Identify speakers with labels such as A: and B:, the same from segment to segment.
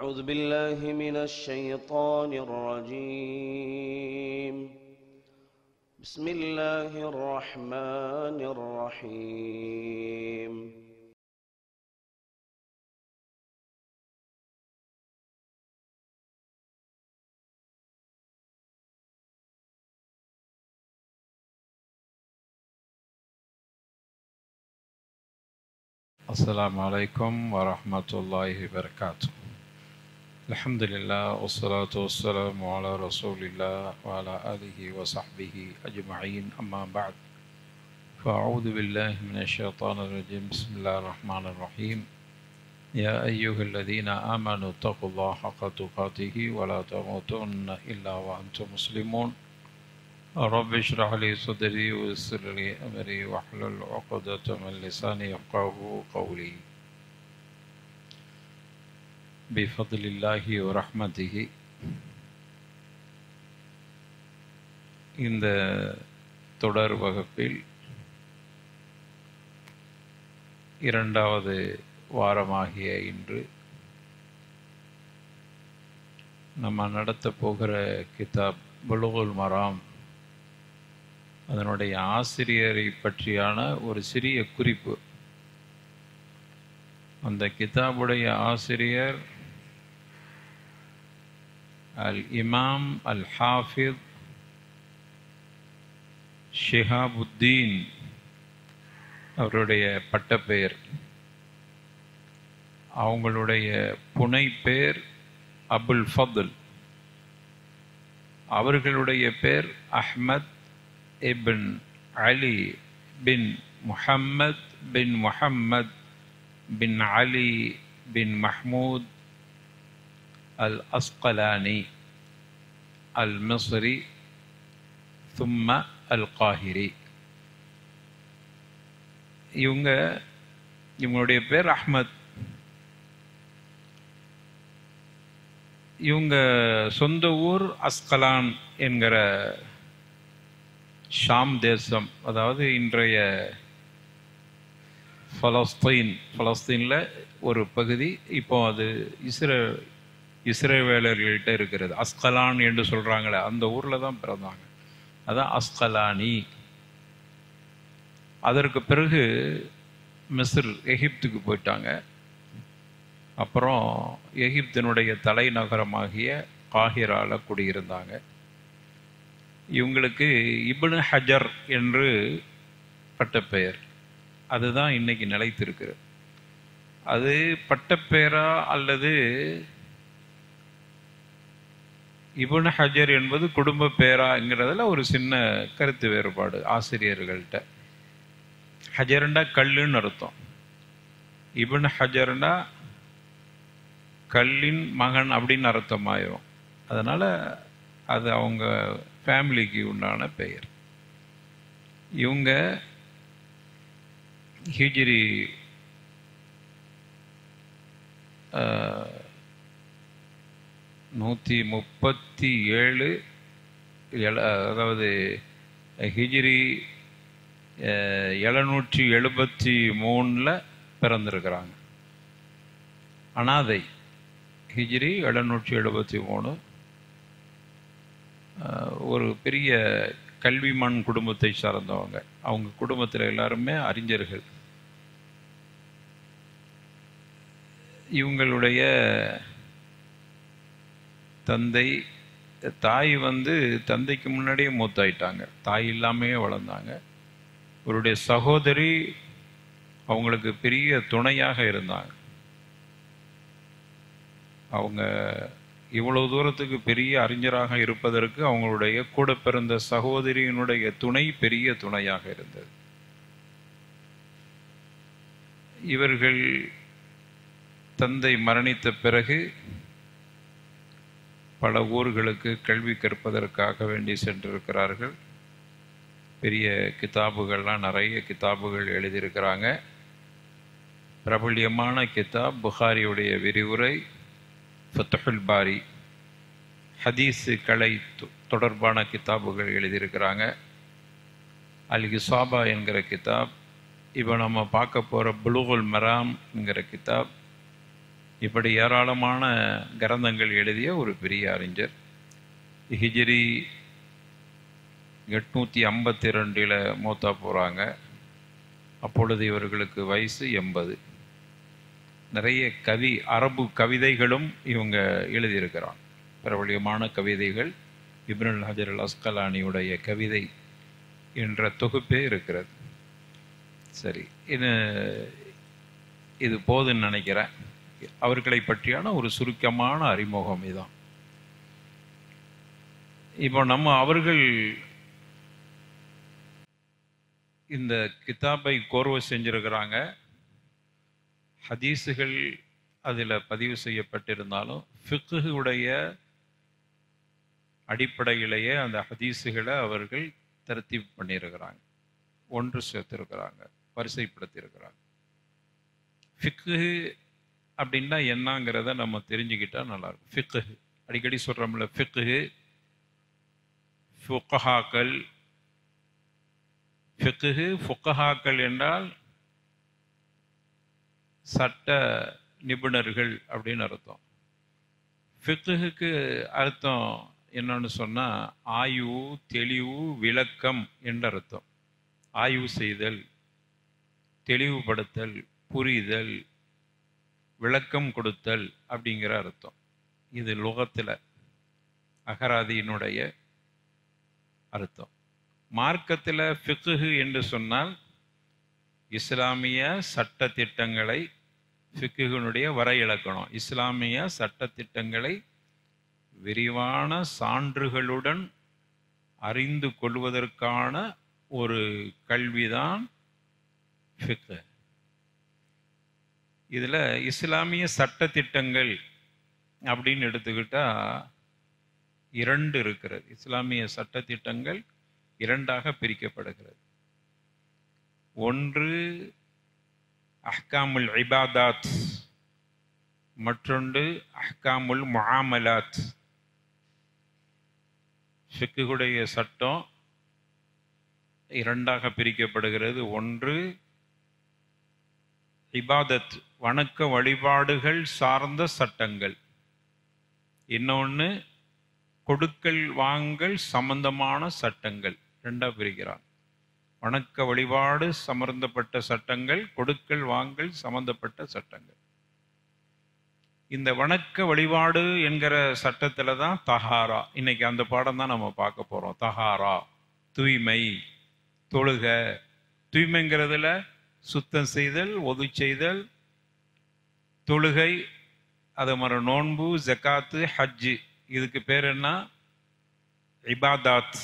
A: أعوذ بالله من الشيطان الرجيم. بسم الله الرحمن الرحيم.
B: السلام عليكم ورحمة الله وبركاته. الحمد لله والصلاة والسلام على رسول الله وعلى آله وصحبه أجمعين، أما بعد، فأعوذ بالله من الشيطان الرجيم. بسم الله الرحمن الرحيم. يا أيها الذين آمنوا اتقوا الله حق تقاته ولا تموتن إلا وأنتم مسلمون. رب اشرح لي صدري ويسر لي أمري واحلل عقدة من لساني يفقهوا قولي. بفضل الله ورحمته. இந்த தொடர் வகுப்பில் இரண்டாவது வாரமாகிய இன்று நம்ம நடத்த போகிற கிதாப் புலுகுல் மராம், அதனுடைய ஆசிரியரை பற்றியான ஒரு சிறிய குறிப்பு. அந்த கிதாபுடைய ஆசிரியர் அல் இமாம் அல் ஹாஃபித் ஷிஹாபுத்தீன் அவருடைய பட்டப்பெயர். அவங்களுடைய புனைப்பெயர் அபுல் ஃபதுல். அவர்களுடைய பேர் அஹ்மத் இப்ன் அலி பின் முஹம்மத் பின் முஹம்மத் பின் அலி பின் மஹ்மூத் அல் அஸ்கலானி அல் மிஸ்ரி தும்ம அல் காஹிரி. இவங்களுடைய பேர் அஹ்மத். இவங்க சொந்த ஊர் அஸ்கலான் என்கிற ஷாம் தேசம், அதாவது இன்றைய பலஸ்தீனில் ஒரு பகுதி. இப்போ அது இஸ்ரேவேலர்கள்ட்ட இருக்கிறது. அஸ்கலான் என்று சொல்கிறாங்களே, அந்த ஊரில் தான் பிறந்தாங்க. அதான் அஸ்கலானி. அதற்கு பிறகு மிஸ்ர் எகிப்துக்கு போயிட்டாங்க. அப்புறம் எகிப்தினுடைய தலைநகரமாகிய காஹிரால குடியிருந்தாங்க. இவங்களுக்கு இப்னு ஹஜர் என்று பட்டப்பெயர். அதுதான் இன்னைக்கு நிலைத்திருக்கிறது. அது பட்டப்பெயரா அல்லது இப்னு ஹஜர் என்பது குடும்ப பெயராங்கிறதுல ஒரு சின்ன கருத்து வேறுபாடு ஆசிரியர்கள்ட்ட. ஹஜர்ண்டா கல்லுன்னு அர்த்தம். இப்னு ஹஜர்ண்டா கல்லின் மகன் அப்படின்னு அர்த்தமாயிரும். அதனால அது அவங்க ஃபேமிலிக்கு உண்டான பெயர். இவங்க ஹிஜ்ரி 137, அதாவது ஹிஜ்ரி 773 பிறந்திருக்கிறாங்க. அனாதை. ஹிஜ்ரி 773. ஒரு பெரிய கல்விமான் குடும்பத்தை சார்ந்தவங்க. அவங்க குடும்பத்தில் எல்லாருமே அறிஞர்கள். இவங்களுடைய தாய் தந்தைக்கு முன்னாடியே மூத்தாயிட்டாங்க. தாய் இல்லாமையே வளர்ந்தாங்க. இவருடைய சகோதரி அவங்களுக்கு பெரிய துணையாக இருந்தாங்க. அவங்க இவ்வளவு தூரத்துக்கு பெரிய அறிஞராக இருப்பதற்கு அவங்களுடைய கூட பிறந்த சகோதரியினுடைய துணை பெரிய துணையாக இருந்தது. இவர்கள் தந்தை மரணித்த பிறகு பல ஊர்களுக்கு கல்வி கற்பதற்காக வேண்டி சென்றிருக்கிறார்கள். பெரிய கிதாபுகள்லாம், நிறைய கிதாபுகள் எழுதியிருக்கிறாங்க. பிரபல்யமான கிதாப் புகாரியுடைய விரிவுரை, ஃபத்ஹுல் பாரி. ஹதீஸு கலை தொடர்பான கிதாபுகள் எழுதியிருக்கிறாங்க. அல் இசாபா என்கிற கிதாப். இப்போ நம்ம பார்க்க போகிற புலுகுல் மராம் என்கிற கிதாப். இப்படி ஏராளமான கிரந்தங்கள் எழுதிய ஒரு பெரிய அறிஞர். ஹிஜ்ரி 852 மூத்தா போகிறாங்க. அப்பொழுது இவர்களுக்கு வயசு 80. நிறைய அரபு கவிதைகளும் இவங்க எழுதியிருக்கிறாங்க. பிரபலியமான கவிதைகள் இப்னுல் ஹஜர் அல் அஸ்கலானியுடைய கவிதை என்ற தொகுப்பே இருக்கிறது. சரி, இது போதுன்னு நினைக்கிறேன். அவர்களை பற்றியான ஒரு சுருக்கமான அறிமுகம் இதுதான். இப்போ அவர்கள் இந்த கிதாபை கோர்வை செஞ்சிருக்கிறாங்க. ஹதீஸுகள் அதில் பதிவு செய்யப்பட்டிருந்தாலும் ஃபிக்ஹுடைய அடிப்படையிலேயே அந்த ஹதீஸுகளை அவர்கள் தர்த்தீப் பண்ணியிருக்கிறாங்க, ஒன்று சேர்த்திருக்கிறாங்க, வரிசைப்படுத்தியிருக்கிறாங்க. ஃபிக்ஹு அப்படின்னா என்னங்கிறத நம்ம தெரிஞ்சுக்கிட்டா நல்லாயிருக்கும். ஃபிக்ஹு அடிக்கடி சொல்கிறோம்ல, ஃபிக்ஹு, ஃபுகஹாக்கள். ஃபிக்ஹு ஃபுகஹாக்கள் என்றால் சட்ட நிபுணர்கள் அப்படின்னு அர்த்தம். ஃபிக்ஹுக்கு அர்த்தம் என்னன்னு சொன்னால் ஆய்வு, தெளிவு, விளக்கம் என்ற அர்த்தம். ஆய்வு செய்தல், தெளிவுபடுத்தல், புரிதல், விளக்கம் கொடுத்தல் அப்படிங்கிற அர்த்தம். இது லுகத்தில் அகராதியினுடைய அர்த்தம். மார்க்கத்தில் ஃபிக்ஹு என்று சொன்னால் இஸ்லாமிய சட்ட திட்டங்களை, ஃபிக்ஹுனுடைய வரையிலக்கணம், இஸ்லாமிய சட்ட திட்டங்களை விரிவான சான்றுகளுடன் அறிந்து கொள்வதற்கான ஒரு கல்விதான் ஃபிக்ஹ். இதில் இஸ்லாமிய சட்ட திட்டங்கள் அப்படின்னு எடுத்துக்கிட்டா 2 இருக்கிறது. இஸ்லாமிய சட்ட திட்டங்கள் 2ஆக பிரிக்கப்படுகிறது. ஒன்று அஹ்காமுல் இபாதாத், மற்றொன்று அஹ்காமுல் முஆமலாத். ஃபிக்ஹுடைய சட்டம் 2ஆக பிரிக்கப்படுகிறது. ஒன்று இபாதத், வணக்க வழிபாடுகள் சார்ந்த சட்டங்கள். இன்னொன்று கொடுக்கல் வாங்கல் சம்பந்தமான சட்டங்கள். 2ஆக பிரிக்கிறான். வணக்க வழிபாடு சம்பந்தப்பட்ட சட்டங்கள், கொடுக்கல் வாங்கல் சம்பந்தப்பட்ட சட்டங்கள். இந்த வணக்க வழிபாடு என்கிற சட்டத்தில் தான் தஹாரா. இன்னைக்கு அந்த பாடம் தான் நம்ம பார்க்க போகிறோம். தஹாரா, தூய்மை, தொழுக. தூய்மைங்கிறதுல சுத்தம் செய்தல், ஒது செய்தல், தொழுகை, அது மாதிரி நோன்பு, ஜக்காத்து, ஹஜ்ஜு. இதுக்கு பேர் என்ன? இபாதாத்,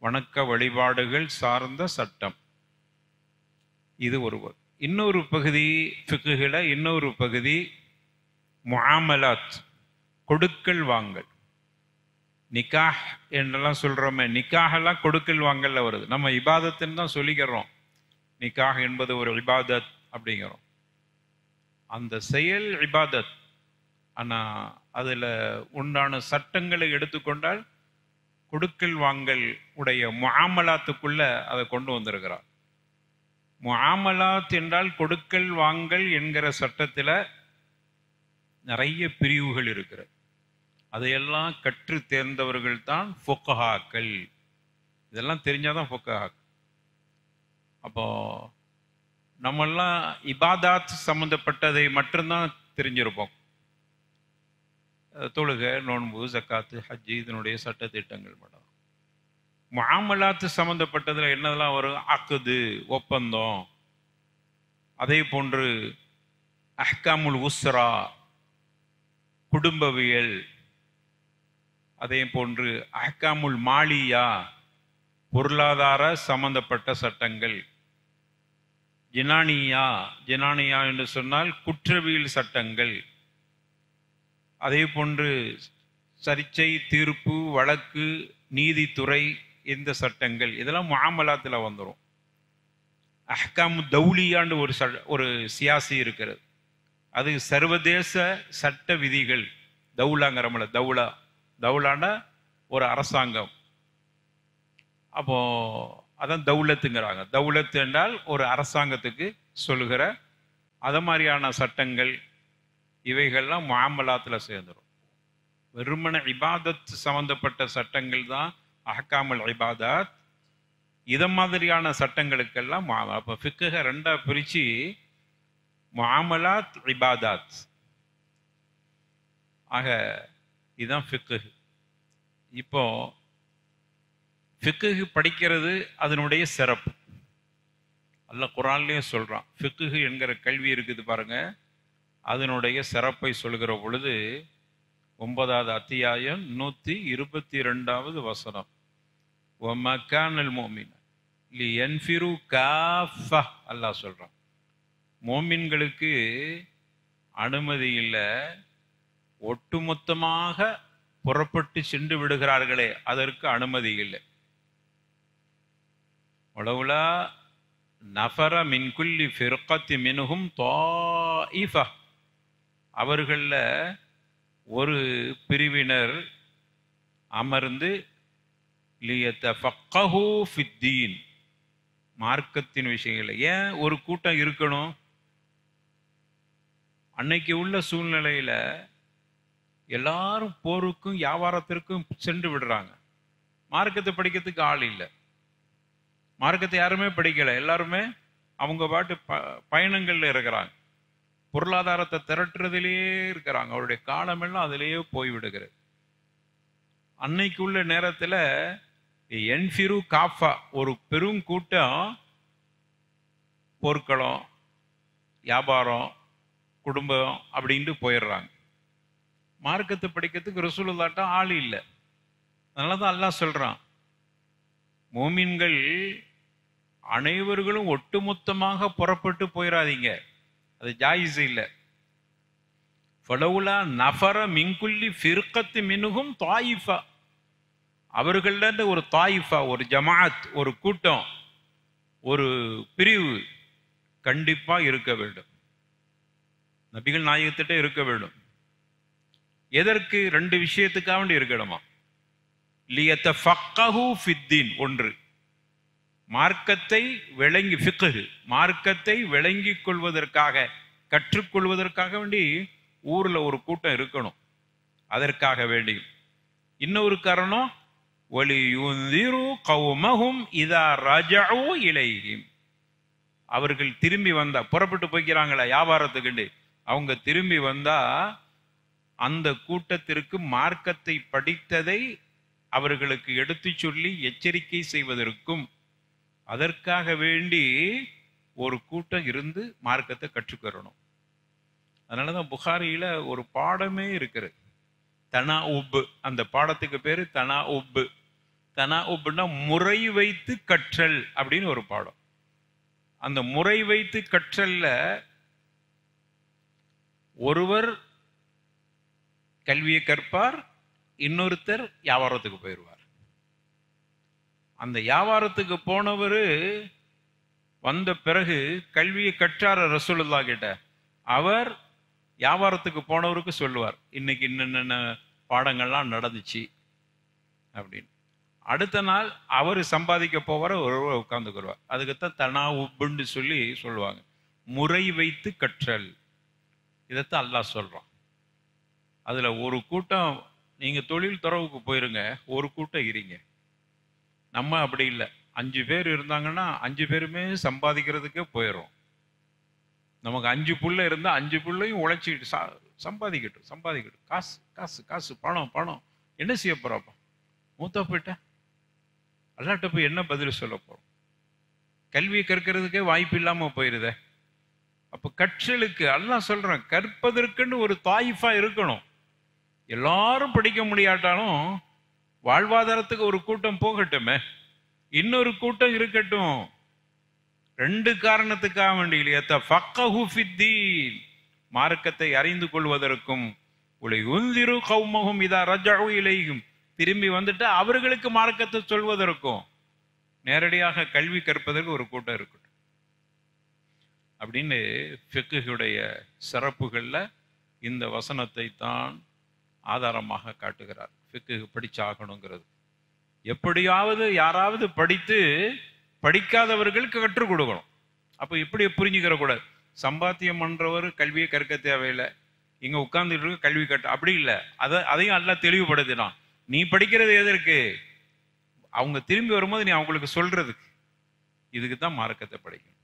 B: வணக்க வழிபாடுகள் சார்ந்த சட்டம். இது ஒருவர். இன்னொரு பகுதி ஃபிக்ஹுல, இன்னொரு பகுதி முஆமலாத், கொடுக்கல் வாங்கல். நிக்காஹ் என்றெல்லாம் சொல்றோமே, நிக்காஹெல்லாம் கொடுக்கல் வாங்கல்ல வருது. நம்ம இபாதத்துன்னு தான் சொல்லிக்கிறோம். நிக்காஹ் என்பது ஒரு இபாதத் அப்படிங்கிறோம். அந்த செயல் இபாதத். ஆனால் அதில் உண்டான சட்டங்களை எடுத்துக்கொண்டால் கொடுக்கல் வாங்கல் உடைய முஆமலாத்துக்குள்ள அதை கொண்டு வந்திருக்கிறார். முஆமலாத் என்றால் கொடுக்கல் வாங்கல் என்கிற சட்டத்தில் நிறைய பிரிவுகள் இருக்கிறது. அதையெல்லாம் கற்று தேர்ந்தவர்கள் தான் ஃபுகஹாக்கள். இதெல்லாம் தெரிஞ்சாதான் ஃபுகஹாக்கள். அப்போ நம்மெல்லாம் இபாதாத் சம்பந்தப்பட்டதை மட்டும்தான் தெரிஞ்சிருப்போம். தொழுகை, நோன்பு, ஜக்காத்து, ஹஜ்ஜி, இதனுடைய சட்ட திட்டங்கள் மட்டும். முஆமலாத்து சம்பந்தப்பட்டதில் என்னதெல்லாம் வரும்? அக்து, ஒப்பந்தம். அதே போன்று அஹ்காமுல் உஸ்ரா, குடும்பவியல். அதே போன்று அஹ்காமுல் மாலியா, பொருளாதார சம்பந்தப்பட்ட சட்டங்கள். ஜினானியா, ஜினானியா என்று சொன்னால் குற்றவியல் சட்டங்கள். அதே போன்று சர்ச்சை, தீர்ப்பு, வழக்கு, நீதித்துறை, இந்த சட்டங்கள். இதெல்லாம் முஆமலாத்தில் வந்துடும். அஹ்காமு தௌலியாண்டு ஒரு சியாசி இருக்கிறது. அது சர்வதேச சட்ட விதிகள். தௌலாங்கிறமல, தௌலான ஒரு அரசாங்கம். அப்போ அதான் தௌலத்துங்கிறாங்க. தௌலத்து என்றால் ஒரு அரசாங்கத்துக்கு சொல்லுகிற அது மாதிரியான சட்டங்கள். இவைகள்லாம் முஆமலாத்தில் சேர்ந்துடும். வெறுமன இபாதத் சம்பந்தப்பட்ட சட்டங்கள் தான் அஹ்காமுல் இபாதத். இதை மாதிரியான சட்டங்களுக்கெல்லாம் அப்போ ஃபிக்குஹை ரெண்டாக பிரித்து முஆமலாத், இபாதத். ஆக இதுதான் ஃபிக்குஹ். இப்போ ஃபிக்குஹ் படிக்கிறது அதனுடைய சிறப்பு அல்லாஹ் குர்ஆன்லயே சொல்றான். ஃபிக்குஹ் என்கிற கல்வி இருக்குது பாருங்க, அதனுடைய சிறப்பை சொல்கிற பொழுது 9வது அத்தியாயம் 122வது வசனம், வமா கானல் முஃமின் லியன்ஃபிரு காஃபா. அல்லாஹ் சொல்றான், மோமின்களுக்கு அனுமதி இல்லை ஒட்டுமொத்தமாக புறப்பட்டு சென்று விடுகிறார்களே, அதற்கு அனுமதி இல்லை. வலவுலா நஃபர மின் குல்லி ஃபிர்கத்தி மின்ஹும் தாயிஃபா, அவர்களில் ஒரு பிரிவினர் அமர்ந்து லியத்தஃபக்கஹு ஃபித்தீன், மார்க்கத்தின் விஷயங்கள். ஏன் ஒரு கூட்டம் இருக்கணும்? அன்னைக்கு உள்ள சூழ்நிலையில எல்லாரும் போருக்கும் வியாபாரத்திற்கும் சென்று விடுறாங்க. மார்க்கத்தை படிக்கிறதுக்கு ஆள் இல்லை. மார்க்கத்தை யாருமே படிக்கலை. எல்லாருமே அவங்க பாட்டு பயணங்கள்ல இருக்கிறாங்க. பொருளாதாரத்தை திரட்டுறதுலேயே இருக்கிறாங்க. அவருடைய காலமெல்லாம் அதிலேயே போய்விடுகிறது. அன்னைக்கு உள்ள நேரத்தில் என்ஃபிரு காஃபா, ஒரு பெரும் கூட்டம் போர்க்களம், வியாபாரம், குடும்பம் அப்படின்ட்டு போயிடுறாங்க. மார்க்கத்தை படிக்கிறதுக்கு ரசூலுல்லாஹ்ட்ட ஆள் இல்லை. அதனால தான் அல்லாஹ் சொல்றான், மோமின்கள் அனைவர்களும் ஒட்டுமொத்தமாக புறப்பட்டு போயிடாதீங்க, அது ஜாயிஸ் இல்லை. ஃபலவுலா நஃபர மின் குல்லி ஃபிர்கத்தி மின்ஹும் தாயிஃபா, அவர்கள ஒரு தாயிஃபா, ஒரு ஜமாஅத், ஒரு கூட்டம், ஒரு பிரிவு கண்டிப்பா இருக்க வேண்டும். நபிகள் நாயகத்திட்ட இருக்க வேண்டும். எதற்கு? 2 விஷயத்துக்காக வேண்டி இருக்கணுமா. லியத்தஃபக்கஹு ஃபித்தீன், ஒன்று மார்க்கத்தை விளங்கி, ஃபிக்ஹ் மார்க்கத்தை விளங்கிக் கொள்வதற்காக, கற்றுக்கொள்வதற்காக வேண்டி ஊர்ல ஒரு கூட்டம் இருக்கணும். அதற்காக வேண்டி. இன்னொரு காரணம், வலியுந்திரு கௌமஹும் இதா ரஜஉ இலைஹிம், அவர்கள் திரும்பி வந்தா, புறப்பட்டு போய்க்கிறாங்களா வியாபாரத்துக்கு, அவங்க திரும்பி வந்தா அந்த கூட்டத்திற்கு மார்க்கத்தை படித்ததை அவர்களுக்கு எடுத்து சொல்லி எச்சரிக்கை செய்வதற்கும், அதற்காக வேண்டி ஒரு கூட்டம் இருந்து மார்க்கத்தை கற்றுக்கறணும். அதனாலதான் புகாரியில ஒரு பாடமே இருக்குது, தனா உப்பு. அந்த பாடத்துக்கு பேரு தனா உப்பு. தனா உப்புன்னா முறை வைத்து கற்றல் அப்படின்னு ஒரு பாடம். அந்த முறை வைத்து கற்றல்ல ஒருவர் கல்வியை கற்பார், இன்னொருத்தர் வியாபாரத்துக்கு போயிடுவார். அந்த வியாபாரத்துக்கு போனவர் வந்த பிறகு கல்வியை கற்றார் ரசூலுல்லாஹ் கிட்ட. அவர் வியாபாரத்துக்கு போனவருக்கு சொல்லுவார், இன்னைக்கு இன்னென்ன பாடங்கள்லாம் நடந்துச்சு அப்படின்னு. அடுத்த நாள் அவர் சம்பாதிக்க போவார், ஒருவர் உட்கார்ந்துக்குருவார். அதுக்குத்தான் தனா உப்புன்னு சொல்லி சொல்லுவாங்க, முறை வைத்து கற்றல். இதைத்தான் அல்லாஹ் சொல்றான். அதுல ஒரு கூட்டம், நீங்க தொழில் துறவுக்கு போயிருங்க, ஒரு கூட்டம் இருங்க. நம்ம அப்படி இல்லை. 5 பேர் இருந்தாங்கன்னா 5 பேருமே சம்பாதிக்கிறதுக்கே போயிடும். நமக்கு 5 புள்ள இருந்தா 5 புள்ளையும் உழைச்சிக்கிட்டு சம்பாதிக்கட்டும். காசு காசு காசு, பணம் பணம். என்ன செய்ய போறப்ப? மூத்தா போயிட்ட அல்லாட்ட போய் என்ன பதில் சொல்ல போறோம்? கல்வியை கற்கிறதுக்கே வாய்ப்பு இல்லாம போயிருதே. அப்ப கற்றலுக்கு அல்லாஹ் சொல்றான், கற்பதற்குன்னு ஒரு தாயிஃபா இருக்கணும். எல்லாரும் படிக்க முடியாட்டாலும் வாழ்வாதாரத்துக்கு ஒரு கூட்டம் போகட்டுமே, இன்னொரு கூட்டம் இருக்கட்டும். 2 காரணத்துக்காக வேண்டிய ஃபக்கஹு ஃபித்தீன், மார்க்கத்தை அறிந்து கொள்வதற்கும், உந்திரு கௌமஹும் இதா ரஜஉ இலைஹிம், திரும்பி வந்துட்டு அவர்களுக்கு மார்க்கத்தை சொல்வதற்கும், நேரடியாக கல்வி கற்பதற்கு ஒரு கூட்டம் இருக்கட்டும் அப்படின்னு ஃபிக்ஹுடைய சிறப்புகள்ல இந்த வசனத்தை தான் ஆதாரமாக காட்டுகிறார். ஃபிக்ஹ் படிச்சாகணுங்கிறது. எப்படியாவது யாராவது படித்து படிக்காதவர்களுக்கு கற்றுக் கொடுக்கணும். அப்போ இப்படி புரிஞ்சுக்கிற கூடாது. சம்பாத்தியம் பண்றவர் கல்வியை கற்க தேவையில்லை, இங்கே உட்கார்ந்துட்டு இருக்க கல்வி கட்ட அப்படி இல்லை. அதையும் எல்லாம் தெளிவுபடுத்தினான். நீ படிக்கிறது எதற்கு? அவங்க திரும்பி வரும்போது நீ அவங்களுக்கு சொல்றதுக்கு. இதுக்கு தான் மார்க்கத்தை படிக்கணும்.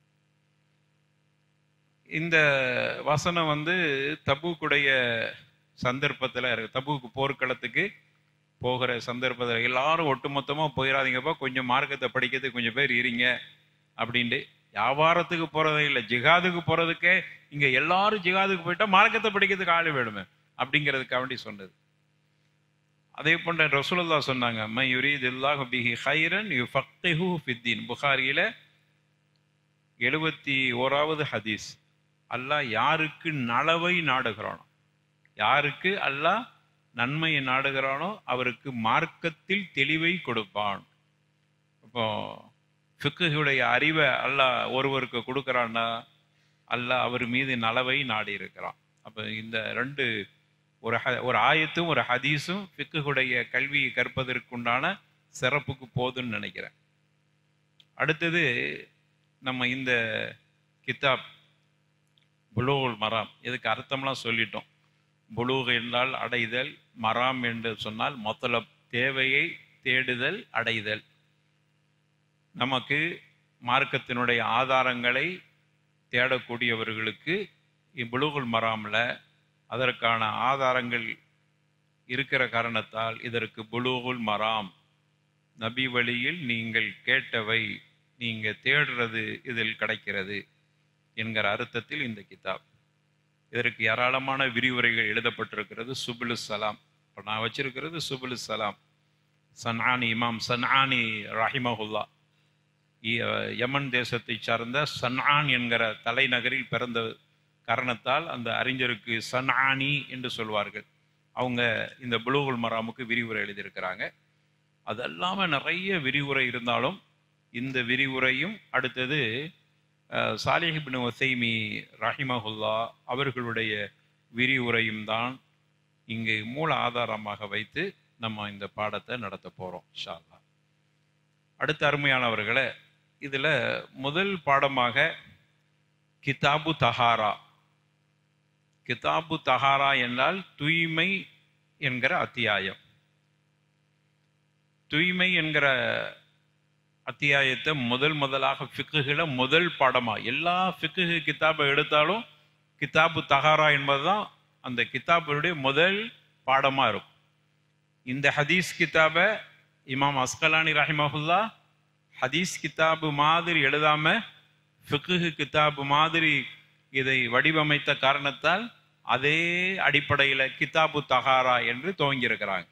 B: இந்த வசனம் தபூக்குடைய சந்தர்ப்பத்தில் இருக்கு. தபூக்கு போர்க்களத்துக்கு போகிற சந்தர்ப்பத்தில் எல்லாரும் ஒட்டுமொத்தமாக போயிடாதீங்கப்பா, கொஞ்சம் மார்க்கத்தை படிக்கிறதுக்கு கொஞ்சம் பேர் இருங்க அப்படின்ட்டு. வியாபாரத்துக்கு போறதே இல்லை, ஜிகாதுக்கு போறதுக்கே இங்க எல்லாரும் ஜிகாதுக்கு போயிட்டா மார்க்கத்தை படிக்கிறதுக்கு ஆள் வேணுமே அப்படிங்கிறதுக்காக வேண்டி சொன்னது. அதே போன்ற ரசூலுல்லாஹ் சொன்னாங்க, மை யுரீதுல்லாஹு பிஹி கைரன் யுஃபக்கிஹு ஃபித்தீன். புகாரியில 71வது ஹதீஸ். அல்லாஹ் யாருக்கு நலவை நாடுகிறானோ, யாருக்கு அல்லாஹ் நன்மையை நாடுகிறானோ அவருக்கு மார்க்கத்தில் தெளிவை கொடுப்பான். இப்போ ஃபிக்குடைய அறிவை அல்லாஹ் ஒருவருக்கு கொடுக்குறான்னா அல்லாஹ் அவர் மீது நலவை நாடி இருக்கிறான். அப்போ இந்த ரெண்டு, ஒரு ஆயத்தும் ஒரு ஹதீஸும் ஃபிக்குடைய கல்வியை கற்பதற்குண்டான சிறப்புக்கு போதுன்னு நினைக்கிறேன். அடுத்தது நம்ம இந்த கிதாப் புலூகுல் மராம், இதுக்கு அர்த்தம்லாம் சொல்லிட்டோம். புலூக் என்றால் அடைதல், மராம் என்று சொன்னால் மொத்தலப், தேவையை தேடுதல், அடைதல். நமக்கு மார்க்கத்தினுடைய ஆதாரங்களை தேடக்கூடியவர்களுக்கு புலூகுல் மராமில் அதற்கான ஆதாரங்கள் இருக்கிற காரணத்தால் இதற்கு புலூகுல் மராம், நபி வழியில் நீங்கள் கேட்டவை நீங்கள் தேடுறது இதில் கிடைக்கிறது என்கிற அர்த்தத்தில் இந்த கிதாப். இதற்கு ஏராளமான விரிவுரைகள் எழுதப்பட்டிருக்கிறது. சுபுலு சலாம், இப்போ நான் வச்சிருக்கிறது சுபுலு சலாம். சன்ஆனி, இமாம் சன்ஆனி ரஹிமஹுல்லா, யமன் தேசத்தை சார்ந்த சன்ஆன் என்கிற தலைநகரில் பிறந்த காரணத்தால் அந்த அறிஞருக்கு சன்ஆனி என்று சொல்வார்கள். அவங்க இந்த புலூகுல் மராமுக்கு விரிவுரை எழுதியிருக்கிறாங்க. அது இல்லாமல் நிறைய விரிவுரை இருந்தாலும் இந்த விரிவுரையும் அடுத்தது சாலிஹ் இப்னு உஸைமி ரஹிமஹுல்லா அவர்களுடைய விரிவுரையும் தான் இங்கு மூல ஆதாரமாக வைத்து நம்ம இந்த பாடத்தை நடத்த போகிறோம் இன்ஷா அல்லாஹ். அடுத்த அருமையானவர்களே, இதில் முதல் பாடமாக கிதாபு தஹாரா. கிதாபு தஹாரா என்றால் தூய்மை என்கிற அத்தியாயம். தூய்மை என்கிற அத்தியாயத்தை முதலாக ஃபிக்குல முதல் பாடமா, எல்லா ஃபிக்கு கிதாபை எடுத்தாலும் கிதாபு தஹாரா என்பதுதான் அந்த கிதாபுடைய முதல் பாடமா இருக்கும். இந்த ஹதீஸ் கிதாபை இமாம் அஸ்கலானி ரஹிமஹுல்லா ஹதீஸ் கிதாபு மாதிரி எழுதாம ஃபிக்கு கிதாபு மாதிரி இதை வடிவமைத்த காரணத்தால் அதே அடிப்படையில் கிதாபு தஹாரா என்று துவங்கியிருக்கிறாங்க.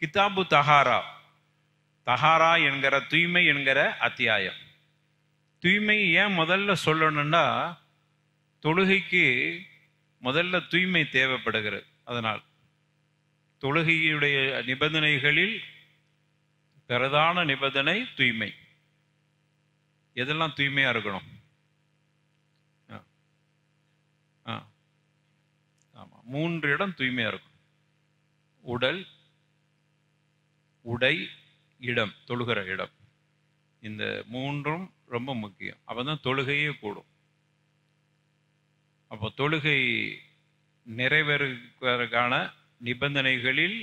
B: கிதாபு தஹாரா, தஹாரா என்கிற தூய்மை என்கிற அத்தியாயம். தூய்மை ஏன் முதல்ல சொல்லணும்னா, தொழுகைக்கு முதல்ல தூய்மை தேவைப்படுகிறது. அதனால் தொழுகையுடைய நிபந்தனைகளில் பிரதான நிபந்தனை தூய்மை. எதெல்லாம் தூய்மையா இருக்கணும்? ஆமா, 3 இடம் தூய்மையா இருக்கும். உடல், உடை, இடம், தொழுகிற இடம். இந்த 3ம் ரொம்ப முக்கியம். அப்பதான் தொழுகையே கூடும். அப்போ தொழுகை நிறைவேறுவதற்கான நிபந்தனைகளில்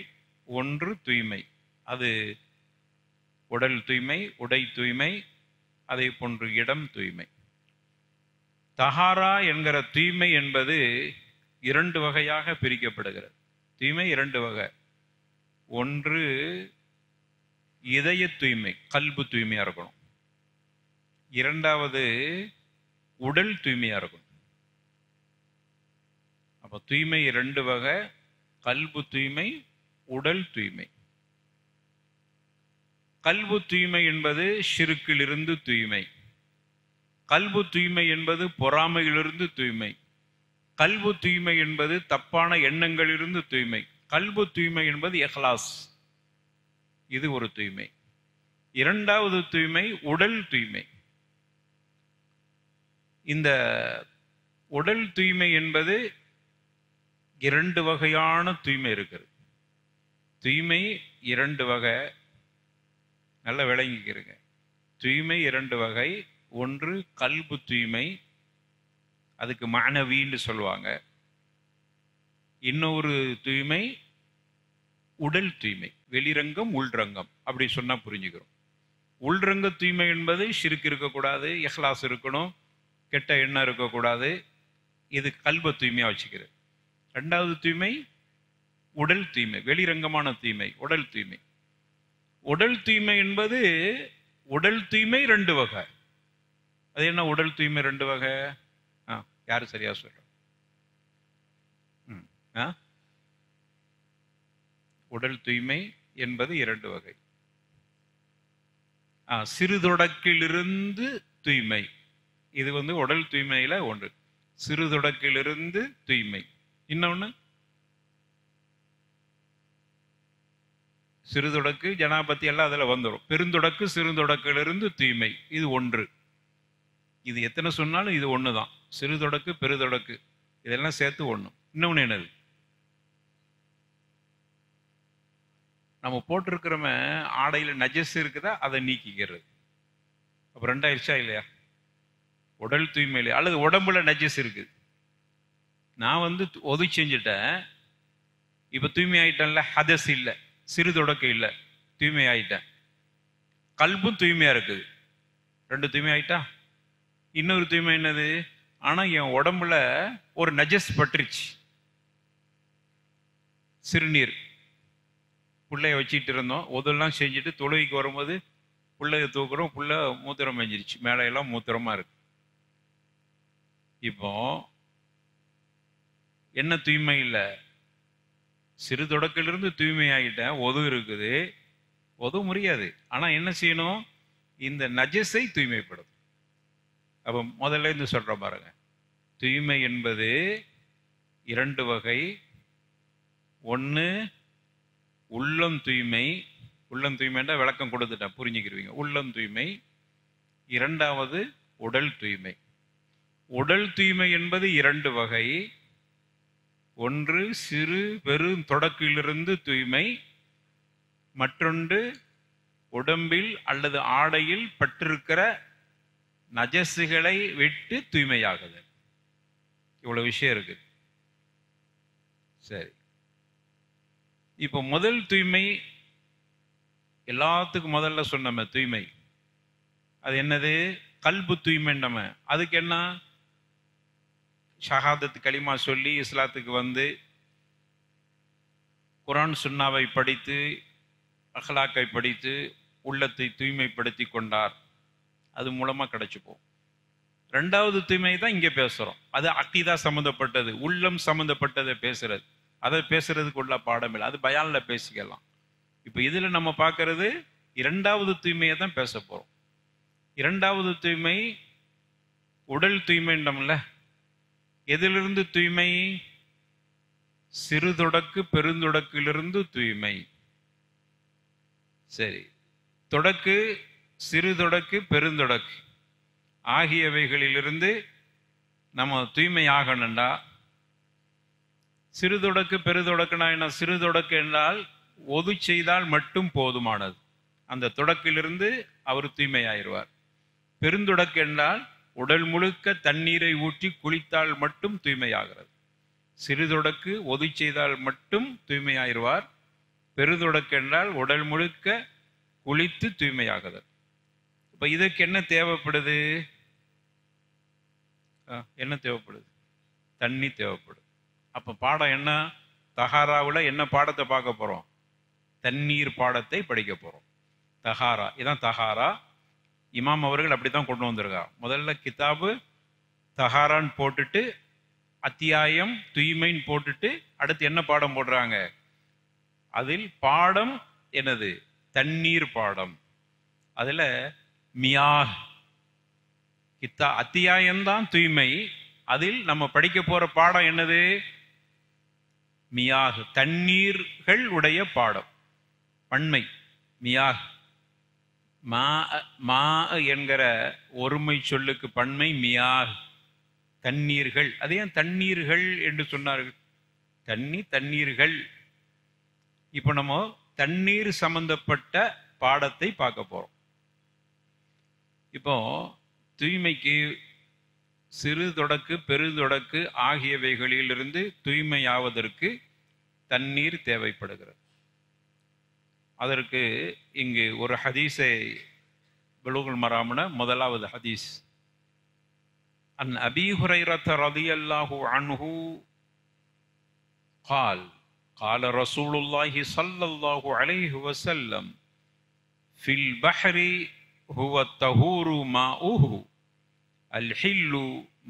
B: ஒன்று தூய்மை. அது உடல் தூய்மை, உடை தூய்மை, அதே போன்று இடம் தூய்மை. தஹாரா என்கிற தூய்மை என்பது 2 வகையாக பிரிக்கப்படுகிறது. தூய்மை 2 வகை. ஒன்று இதய தூய்மை, கல்பு தூய்மையா இருக்கணும். 2வது உடல் தூய்மையா இருக்கணும். அப்ப தூய்மை 2 வகை, கல்பு தூய்மை, உடல் தூய்மை. கல்பு தூய்மை என்பது ஷிருக்கிலிருந்து தூய்மை. கல்பு தூய்மை என்பது பொறாமையிலிருந்து தூய்மை. கல்பு தூய்மை என்பது தப்பான எண்ணங்களிலிருந்து தூய்மை. கல்பு தூய்மை என்பது இஹ்லாஸ், இது ஒரு தூய்மை. 2வது தூய்மை உடல் தூய்மை. இந்த உடல் தூய்மை என்பது 2 வகையான தூய்மை இருக்குது. தூய்மை 2 வகை, நல்ல விளங்கிக்கிறங்க. தூய்மை 2 வகை. ஒன்று கல்பு தூய்மை, அதுக்கு மானவின்னு சொல்லுவாங்க. இன்னொரு தூய்மை உடல் தூய்மை. வெளிரங்கம் உள்ரங்கம் அப்படி சொன்னா புரிஞ்சுக்கிறோம். உள்ரங்க தூய்மை என்பது ஷிர்க் இருக்கக்கூடாது, இஹ்லாஸ் இருக்கணும், கெட்ட எண்ணம் இருக்கக்கூடாது. இது கல்ப தூய்மையா வச்சுக்கிறது. ரெண்டாவது தூய்மை உடல் தூய்மை, வெளிரங்கமான தூய்மை, உடல் தூய்மை. உடல் தூய்மை என்பது உடல் தூய்மை ரெண்டு வகை. அது என்ன உடல் தூய்மை ரெண்டு வகை? யாரு சரியா சொல்ற? உடல் தூய்மை என்பது இரண்டு வகை. சிறுதொடக்கிலிருந்து தூய்மை, இது உடல் தூய்மையில ஒன்று. சிறுதொடக்கிலிருந்து தூய்மை. இன்னொன்னு சிறுதொடக்கு ஜனாபத்தி எல்லாம் அதுல வந்துடும். பெருந்தொடக்கு சிறுதொடக்கிலிருந்து தூய்மை, இது ஒன்று. இது எத்தனை சொன்னாலும் இது ஒண்ணுதான். சிறுதொடக்கு பெருதொடக்கு இதெல்லாம் சேர்த்து ஒண்ணு. இன்னொன்னு என்னது? நம்ம போட்டிருக்கிறோமே ஆடையில நஜஸ் இருக்குதா, அதை நீக்கிக்கிறது. அப்ப ரெண்டாயிருச்சா இல்லையா? உடல் தூய்மையில அல்லது உடம்புல நஜஸ் இருக்குது, நான் ஒது செஞ்சுட்டேன், இப்ப தூய்மை ஆயிட்டேன்ல. ஹதஸ் இல்லை, சிறு தொடக்கம் இல்லை, தூய்மை ஆயிட்டேன். கல்பும் தூய்மையா இருக்குது, ரெண்டு தூய்மை ஆயிட்டா. இன்னொரு தூய்மை என்னது? ஆனா என் உடம்புல ஒரு நஜஸ் பட்டுருச்சு. சிறுநீர் புள்ளைய வச்சுட்டு இருந்தோம், ஒதெல்லாம் செஞ்சுட்டு தொழுகைக்கு வரும்போது புள்ளைய தூக்குறோம், புள்ள மூத்திரம் மேஞ்சிருச்சு, மேலே எல்லாம் மூத்திரமா இருக்கு. இப்போ என்ன தூய்மை இல்லை? சிறு தொடக்கிலிருந்து தூய்மை ஆகிட்டேன், ஒது இருக்குது, ஒது முடியாது. ஆனா என்ன செய்யணும்? இந்த நஜஸை தூய்மைப்படும். அப்ப முதல்ல இருந்து சொல்ற பாருங்க, தூய்மை என்பது இரண்டு வகை. ஒன்று உள்ளம் தூய்மை. உள்ளம் தூய்மைன்னா விளக்கம் கொடுத்துட்டேன், புரிஞ்சுக்கிருவீங்க. உள்ளம் தூய்மை. இரண்டாவது உடல் தூய்மை. உடல் தூய்மை என்பது இரண்டு வகை. ஒன்று சிறு பெரும் தொடக்கிலிருந்து தூய்மை, மற்றொன்று உடம்பில் அல்லது ஆடையில் பட்டிருக்கிற நஜசுகளை விட்டு தூய்மையாகுது. இவ்வளவு விஷயம் இருக்கு. சரி, இப்போ முதல் தூய்மை எல்லாத்துக்கும் முதல்ல சொன்ன தூய்மை அது என்னது? கல்பு தூய்மை. நம்ம அதுக்கு என்ன? ஷஹாதத் கலிமா சொல்லி இஸ்லாத்துக்கு குரான் சுன்னாவை படித்து அஹ்லாக்கை படித்து உள்ளத்தை தூய்மைப்படுத்தி கொண்டார், அது மூலமா கிடைச்சுப்போம். ரெண்டாவது தூய்மை தான் இங்க பேசுறோம், அது அக்கீதா சம்பந்தப்பட்டது, உள்ளம் சம்பந்தப்பட்டதை பேசுறது. அதை பேசுறதுக்கு உள்ள பாடம் இல்லை, அது பயான்ல பேசிக்கலாம். இப்ப இதுல நம்ம பார்க்கறது இரண்டாவது தூய்மையை தான் பேச போறோம். இரண்டாவது தூய்மை உடல் தூய்மைன்றோம்ல. எதிலிருந்து தூய்மை? சிறு தொடக்கு பெருந்தொடக்கிலிருந்து தூய்மை. சரி, தொடக்கு, சிறு தொடக்கு, பெருந்தொடக்கு ஆகியவைகளிலிருந்து நம்ம தூய்மை ஆகணும்டா. சிறு தொடக்கு பெருதொடக்குனா என்ன? சிறு தொடக்கு என்றால் ஒது செய்தால் மட்டும் போதுமானது, அந்த தொடக்கிலிருந்து அவர் தூய்மையாயிருவார். பெருந்தொடக்கு என்றால் உடல் முழுக்க தண்ணீரை ஊற்றி குளித்தால் மட்டும் தூய்மையாகிறது. சிறு தொடக்கு ஒது செய்தால் மட்டும் தூய்மையாயிருவார். பெருதொடக்கு என்றால் உடல் முழுக்க குளித்து தூய்மையாகுது. இப்ப இதுக்கு என்ன தேவைப்படுது? என்ன தேவைப்படுது? தண்ணி தேவைப்படுது. அப்ப பாடம் என்ன? தஹாராவில் என்ன பாடத்தை பார்க்க போறோம்? தண்ணீர் பாடத்தை படிக்க போறோம். தஹாரா, இதான் தஹாரா. இமாம் அவர்கள் அப்படித்தான் கொண்டு வந்திருக்கா. முதல்ல கிதாபு தஹாரான்னு போட்டுட்டு, அத்தியாயம் தூய்மைன்னு போட்டுட்டு, அடுத்து என்ன பாடம் போடுறாங்க? அதில் பாடம் என்னது? தண்ணீர் பாடம். அதுல மியாஹ் அத்தியாயம்தான் தூய்மை. அதில் நம்ம படிக்க போற பாடம் என்னது? மியாஹ், தண்ணீர்கள் உடைய பாடம். பன்மை மியாஹ். மா என்கிற ஒருமை சொல்லுக்கு பன்மை மியாஹ், தண்ணீர்கள். அதே தண்ணீர்கள் என்று சொன்னார்கள். தண்ணீர்கள். இப்ப நம்ம தண்ணீர் சம்பந்தப்பட்ட பாடத்தை பார்க்க போறோம். இப்போ தூய்மைக்கு சிறு தொடக்கு பெருதொடக்கு ஆகியவைகளிலிருந்து தூய்மையாவதற்கு தண்ணீர் தேவைப்படுகிறது. அதற்கு இங்கு ஒரு ஹதீஸை புலூகுல் மராம்ல முதலாவது ஹதீஸ், அன் அபீ ஹுரைரத ரலியல்லாஹு அன்ஹு قال قال رسول الله صلى الله عليه وسلم في البحر هو الطهور ماؤه الحل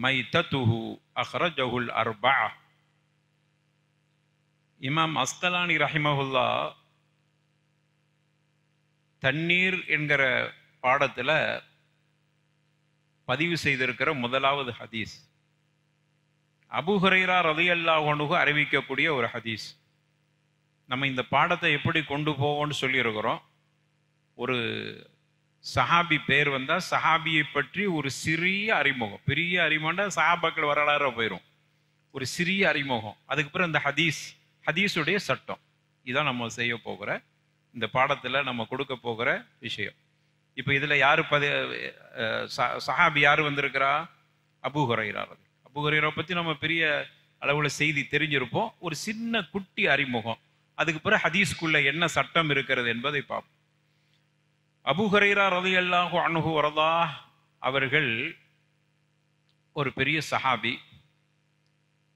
B: ميتته أخرجه الأربعة. இமாம் அஸ்கலானி ரஹிமஹுல்லா தண்ணீர் என்கிற பாடத்தில் பதிவு செய்திருக்கிற முதலாவது ஹதீஸ் அபூ ஹுரைரா ரலியல்லாஹு அன்ஹு அறிவிக்கக்கூடிய ஒரு ஹதீஸ். நம்ம இந்த பாடத்தை எப்படி கொண்டு போவோம்னு சொல்லியிருக்கிறோம். ஒரு சஹாபி பேர் வந்தால் சஹாபியை பற்றி ஒரு சிறிய அறிமுகம், பெரிய அறிமுகம்னா சஹாபாக்கள் வரலாறு போயிடும். ஒரு சிறிய அறிமுகம், அதுக்கப்புறம் இந்த ஹதீஸுடைய சட்டம், இதான் நம்ம செய்ய போகிற இந்த பாடத்தில் நம்ம கொடுக்க போகிற விஷயம். இப்போ இதில் யார் சஹாபி யார் வந்திருக்கிறா? Abu Hurairah. அபூ ஹுரைரா பற்றி நம்ம பெரிய அளவில் செய்தி தெரிஞ்சிருப்போம். ஒரு சின்ன குட்டி அறிமுகம், அதுக்கு பிறகு ஹதீஸ்குள்ள என்ன சட்டம் இருக்கிறது என்பதை பார்ப்போம். அபூ ஹுரைரா ரலியல்லாஹு அன்ஹு வர்தஹ் அவர்கள் ஒரு பெரிய சஹாபி.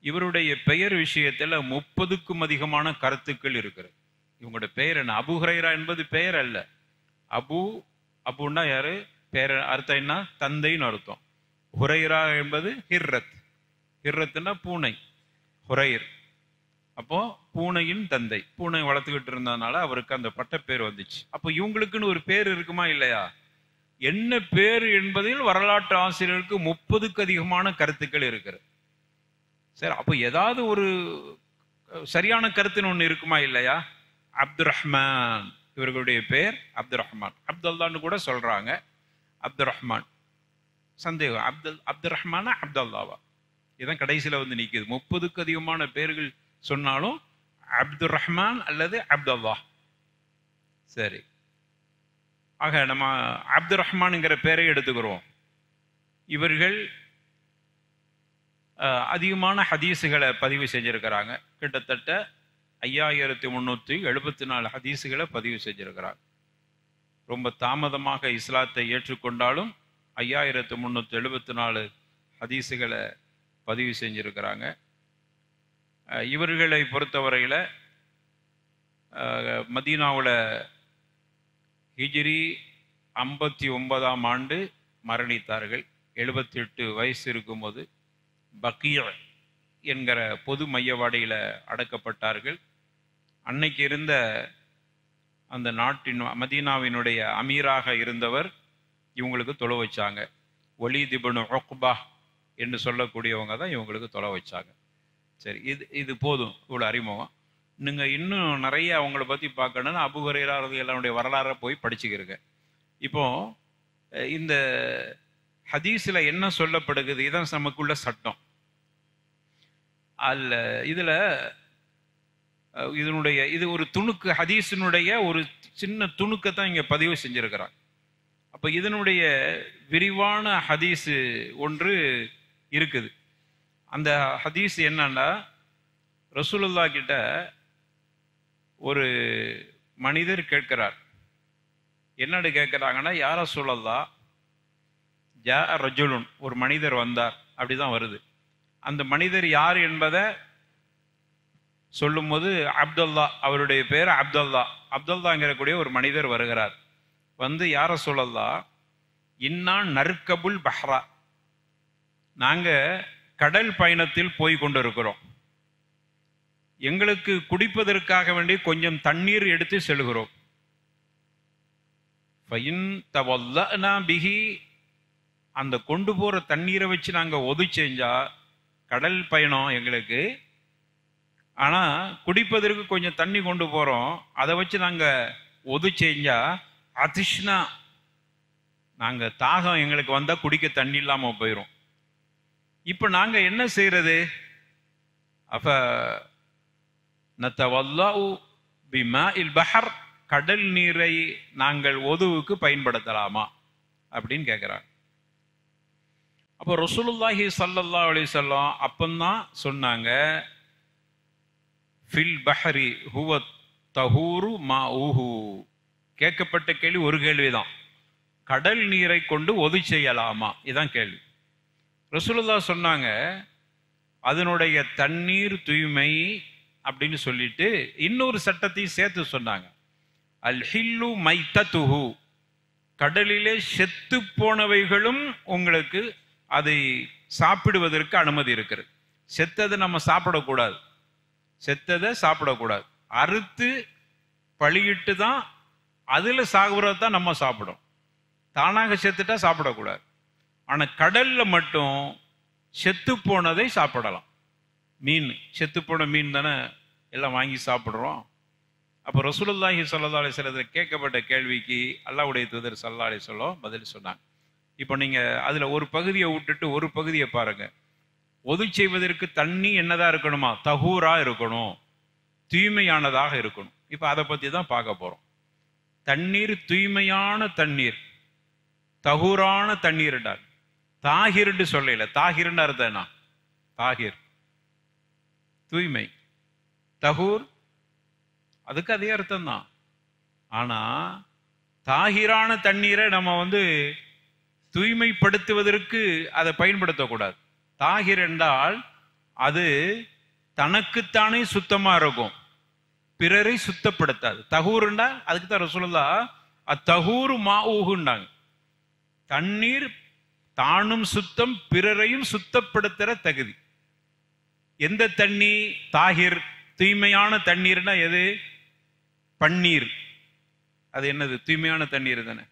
B: இவருடைய பெயர் விஷயத்தில் 30க்கும் அதிகமான கருத்துக்கள் இருக்கிறது. இவங்களோட பெயர் என்ன? அபூ ஹுரைரா என்பது பெயர் அல்ல. அபுன்னா யாரு? பேர் அர்த்தம் என்ன? தந்தைன்னு அர்த்தம். ஹுரைரா என்பது ஹிர்ரத்னா பூனை, ஹுரைர். அப்போ பூனையின் தந்தை, பூனை வளர்த்துக்கிட்டு இருந்ததுனால அவருக்கு அந்த பட்ட பேர் வந்துச்சு. அப்போ இவங்களுக்குன்னு ஒரு பேர் இருக்குமா இல்லையா? என்ன பேர் என்பதில் வரலாற்று ஆசிரியருக்கு 30க்கு அதிகமான கருத்துக்கள் இருக்கிறது. சரி, அப்போ ஏதாவது ஒரு சரியான கருத்துன்னு ஒன்று இருக்குமா இல்லையா? அப்துர் ரஹ்மான், இவர்களுடைய பேர் அப்துர் ரஹ்மான். அப்துல்லான்னு கூட சொல்றாங்க. அப்துர் ரஹ்மான், சந்தேகம், அப்துர் ரஹ்மானா அப்துல்லாவா? இதான் கடைசியில் வந்து நிற்குது. 30க்கு அதிகமான பேர்கள் சொன்னாலும் அப்துர் ரஹ்மான் அல்லது அப்துல்லா. சரி, ஆக நம்ம அப்துர் ரஹ்மான்ங்கிற பேரை எடுத்துக்கிறோம். இவர்கள் அதிகமான ஹதீஸுகளை பதிவு செஞ்சிருக்கிறாங்க. கிட்டத்தட்ட 5374 ஹதீஸுகளை பதிவு செஞ்சிருக்கிறாங்க. ரொம்ப தாமதமாக இஸ்லாத்தை ஏற்றுக்கொண்டாலும் 5374 ஹதீஸுகளை பதிவு செஞ்சிருக்கிறாங்க. இவர்களை பொறுத்தவரையில் மதீனாவில் ஹிஜ்ரி 59ஆம் ஆண்டு மரணித்தார்கள். 78 வயசு இருக்கும்போது பக்கிய என்கிற பொது மையவாடியில் அடக்கப்பட்டார்கள். அன்னைக்கு இருந்த அந்த நாட்டின் மதீனாவினுடைய அமீராக இருந்தவர் இவங்களுக்கு தொலை வச்சாங்க. வலீத் இப்னு உக்பா என்று சொல்லக்கூடியவங்க தான் இவங்களுக்கு தொலை வச்சாங்க. சரி, இது போதும், இவ்வளோ அறிமுகம். நீங்கள் இன்னும் நிறைய அவங்கள பற்றி பார்க்கணுன்னா அபூ ஹுரைரா ரலியல்லாஹு வரலாறை போய் படிச்சுக்கிறீங்க. இப்போ இந்த ஹதீஸில் என்ன சொல்லப்படுகிறது, இதான் நமக்குள்ள சட்டம். அல்ல இது ஒரு துணுக்கு, ஹதீஸினுடைய ஒரு சின்ன துணுக்கை தான் இங்கே பதிவு செஞ்சிருக்கிறாங்க. அப்போ இதனுடைய விரிவான ஹதீஸு ஒன்று இருக்குது. அந்த ஹதீஸ் என்னன்னா, ரசூலுல்லாஹ் கிட்ட ஒரு மனிதர் கேட்கிறார். என்னன்னு கேட்குறாங்கன்னா, யா ரசூலல்லாஹ் ஜா ரஜுலுன், ஒரு மனிதர் வந்தார், அப்படிதான் வருது. அந்த மனிதர் யார் என்பதை சொல்லும்போது அப்துல்லா, அவருடைய பேர் அப்துல்லாங்கிற ஒரு மனிதர் வருகிறார். வந்து யா ரசூலல்லாஹ் இன்னா நர்கபுல் பஹ்ரா, நாங்கள் கடல் பயணத்தில் போய் கொண்டு இருக்கிறோம். எங்களுக்கு குடிப்பதற்காக வேண்டி கொஞ்சம் தண்ணீர் எடுத்து செல்கிறோம். அந்த கொண்டு போற தண்ணீரை வச்சு நாங்கள் ஒது செஞ்சா, கடல் பயணம் எங்களுக்கு, ஆனா குடிப்பதற்கு கொஞ்சம் தண்ணி கொண்டு போறோம், அதை வச்சு நாங்கள் ஒது செஞ்சா அதிஷ்னா, நாங்கள் தாகம் எங்களுக்கு வந்தால் குடிக்க தண்ணி இல்லாமல் போயிடும். இப்போ நாங்கள் என்ன செய்யறது? அப்ப நத்தவல்லாஹு பிமாஇல் பஹர், கடல் நீரை நாங்கள் ஒதுவுக்கு பயன்படுத்தலாமா அப்படின்னு கேட்குறாங்க. அப்போ ரசூலுல்லாஹி ஸல்லல்லாஹு அலைஹி வஸல்லம் அப்பந்தான் சொன்னாங்க, ஃபில் பஹரி ஹுவ தஹூரு மாஉஹு. கேட்கப்பட்ட கேள்வி ஒரு கேள்விதான், கடல் நீரை கொண்டு ஒது செய்யலாமா? இதுதான் கேள்வி. ரசூலுல்லாஹ் சொன்னாங்க அதனுடைய தண்ணீர் தூய்மை அப்படின்னு சொல்லிட்டு இன்னொரு சட்டத்தையும் சேர்த்து சொன்னாங்க, அல் ஹில்லு மைத்ததுஹு, கடலிலே செத்து போனவைகளும் உங்களுக்கு அதை சாப்பிடுவதற்கு அனுமதி இருக்கிறது. செத்ததை நம்ம சாப்பிடக்கூடாது, செத்ததை சாப்பிடக்கூடாது, அறுத்து பழியிட்டு தான் அதில் சாகுறது தான் நம்ம சாப்பிடும். தானாக செத்துட்டா சாப்பிடக்கூடாது. ஆனால் கடல்ல மட்டும் செத்து போனதை சாப்பிடலாம். மீன், செத்து போன மீன் தானே எல்லாம் வாங்கி சாப்பிட்றோம். அப்போ ரசூலுல்லாஹி ஸல்லல்லாஹு அலைஹி வஸல்லம் கேட்கப்பட்ட கேள்விக்கு அல்லாஹ்வுடைய தூதர் ஸல்லல்லாஹு அலைஹி வஸல்லம் பதில் சொன்னாங்க. இப்போ நீங்கள் அதில் ஒரு பகுதியை விட்டுட்டு ஒரு பகுதியை பாருங்க. ஒது செய்வதற்கு தண்ணி என்னதான் இருக்கணுமா? தஹூராக இருக்கணும், தூய்மையானதாக இருக்கணும். இப்போ அதை பற்றி தான் பார்க்க போகிறோம். தண்ணீர் தூய்மையான தண்ணீர், தஹூரான தண்ணீர் என்றால் தாகிர்ன்னு சொல்லல. தாகிர்ன்னு அர்த்தம் என்ன? தாகிர் தூய்மை, தஹூர் அதுக்கு அதே அர்த்தம் தான். ஆனா தாகிரான தண்ணீரை நம்ம தூய்மைப்படுத்துவதற்கு அதை பயன்படுத்தக்கூடாது. தாகிர் என்றால் அது தனக்குத்தானே சுத்தமா இருக்கும், பிறரை சுத்தப்படுத்தாது. தஹூர்ண்டா அதுக்கு தான் ரசூலுல்லாஹ் அத்தஹூர் மாஊஹுண்டாங்க. தண்ணீர் தானும் சுத்தம், பிறரையும் சுத்தப்படுத்துற தகுதி. எந்த தண்ணி தாகிர் தூய்மையான தண்ணீர்னா எது? பன்னீர், அது என்னது? தூய்மையான தண்ணீர் தானே.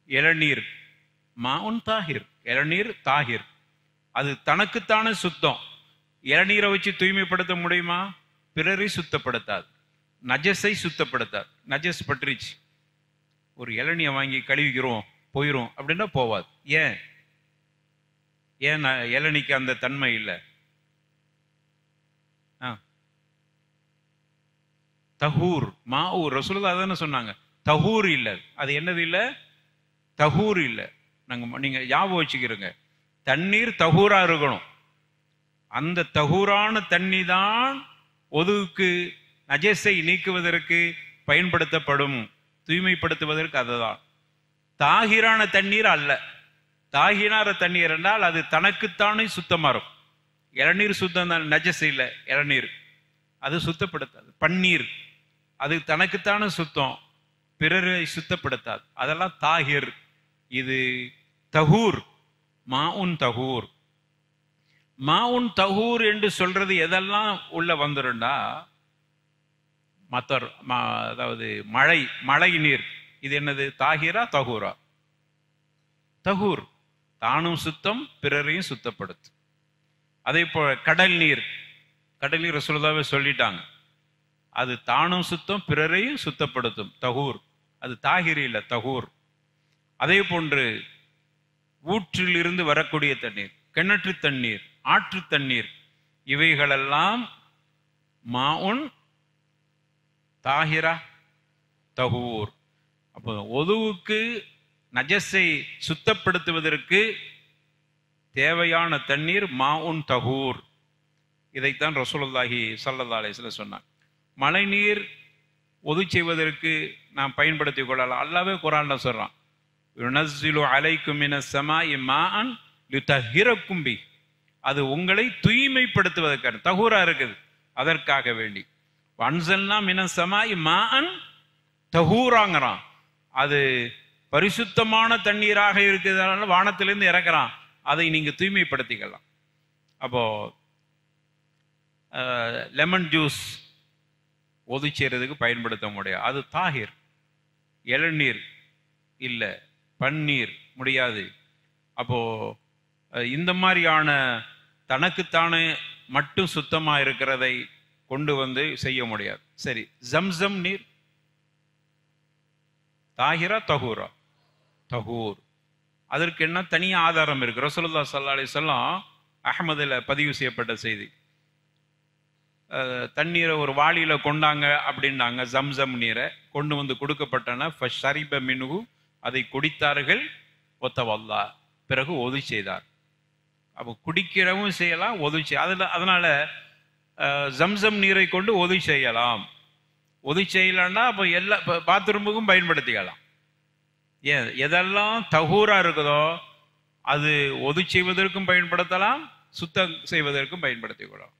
B: இளநீர் மாஉன் தாகிர், இளநீர் தாகிர், அது தனக்குத்தானே சுத்தம். இளநீரை வச்சு தூய்மைப்படுத்த முடியுமா? பிறரை சுத்தப்படுத்தாது, நஜஸை சுத்தப்படுத்தாது. நஜஸ் பற்றிச்சு, ஒரு இளநியை வாங்கி கழுவிக்கிறோம் போயிரும் அப்படின்னா போவாது. ஏன்? ஏன் இளநிக்கு அந்த தன்மை இல்லை. தஹூர் மாஊர், ரசூலுல்லாஹ் அதானே சொன்னாங்க. தஹூர் இல்லை, அது என்னது இல்லை? தஹூர் இல்லை. நீங்க ஞாபகம் வச்சுக்கிறீங்க, தண்ணீர் தஹூரா இருக்கணும். அந்த தஹூரான தண்ணி தான் ஒதுவுக்கு நஜஸை நீக்குவதற்கு பயன்படுத்தப்படும், தூய்மைப்படுத்துவதற்கு. அதுதான் தாகிரான தண்ணீர் அல்ல. தாகிரான தண்ணீர் என்றால் அது தனக்குத்தானே சுத்தமா இருக்கும். இளநீர் சுத்தம் தான், நஜஸ் இல்லை. இளநீர் அது சுத்தப்படுத்தாது. பன்னீர் அது தனக்குத்தானே சுத்தம், பிறரை சுத்தப்படுத்தாது. அதெல்லாம் தாகிர். இது தஹூர், மாஉன் தஹூர். மாஉன் தஹூர் என்று சொல்றது எதெல்லாம் உள்ள வந்துருண்டா, மத்தர், அதாவது மழை நீர். இது என்னது? தாகிரா தஹூரா? தஹூர், தானும் சுத்தம், பிறரையும் சுத்தப்படுத்தும். அதே போல கடல் நீர், கடல் நீர் ரசூலுல்லாஹ் சொல்லிட்டாங்க, அது தானும் சுத்தம், பிறரையும் சுத்தப்படுத்தும், தஹூர். அது தாகிர் இல்லை, தஹூர். அதே போன்று ஊற்றில் இருந்து வரக்கூடிய தண்ணீர், கிணற்று தண்ணீர், ஆற்று தண்ணீர், இவைகளெல்லாம் மாஉன் தாகிரா தஹூர். அப்போ ஒதுவுக்கு நஜஸை சுத்தப்படுத்துவதற்கு தேவையான தண்ணீர் மாஉன் தஹூர். இதைத்தான் ரசூலுல்லாஹி ஸல்லல்லாஹு அலைஹி வஸல்லம் சொன்னார். மழை நீர் ஒது செய்வதற்கு நாம் பயன்படுத்திக் கொள்ளலாம். அல்லாஹ்வே குர்ஆன்ல சொல்றான், யுனஸ்ஸிலு அலைக்கும் மினஸ் ஸமாஇ மாஅன் லிதஹிரக்கும் பி, அது உங்களை தூய்மைப்படுத்துவதற்காக தஹூரா இருக்குது, அதற்காக வேண்டி. வன்சல்னா மினஸ் ஸமாஇ மாஅன் தஹூராங்கறான், அது பரிசுத்தமான தண்ணீராக இருக்கிறதுனால வானத்திலிருந்து இறக்குறான், அதை நீங்க தூய்மைப்படுத்திக்கலாம். அப்போ லெமன் ஜூஸ் ஒது செய்யறதுக்கு பயன்படுத்த முடியாது, அது தாகிர். இளநீர் இல்லை, பன்னீர் முடியாது. அப்போ இந்த மாதிரியான தனக்குத்தானே மட்டும் சுத்தமா இருக்கிறதை கொண்டு வந்து செய்ய முடியாது. சரி, ஜம்சம் நீர் தாகிரா தஹூரா? தஹூர். அதற்கு என்ன தனியா ஆதாரம் இருக்கு. ரசூலுல்லாஹ் ஸல்லல்லாஹு அலைஹி வஸல்லம் அஹ்மதுல பதிவு செய்யப்பட்ட செய்தி, தண்ணீரை ஒரு வாளியில கொண்டாங்க அப்படின்னாங்க. ஜம்சம் நீரை கொண்டு வந்து கொடுக்கப்பட்டன. ஃபஷரிப மின்ஹு, அதை குடித்தார்கள். ஒத்தவல்லா, பிறகு ஒது செய்தார். அப்போ குடிக்கிறவும் செய்யலாம், ஒது அதனால ஜம்சம் நீரை கொண்டு ஒது செய்யலாம். ஒது செய்யலான்னா அப்போ எல்லா பாத்ரூமுக்கும் பயன்படுத்திக்கலாம். ஏன் எதெல்லாம் தகூரா இருக்குதோ அது ஒது செய்வதற்கும் பயன்படுத்தலாம், சுத்தம் செய்வதற்கும் பயன்படுத்திக்கலாம்.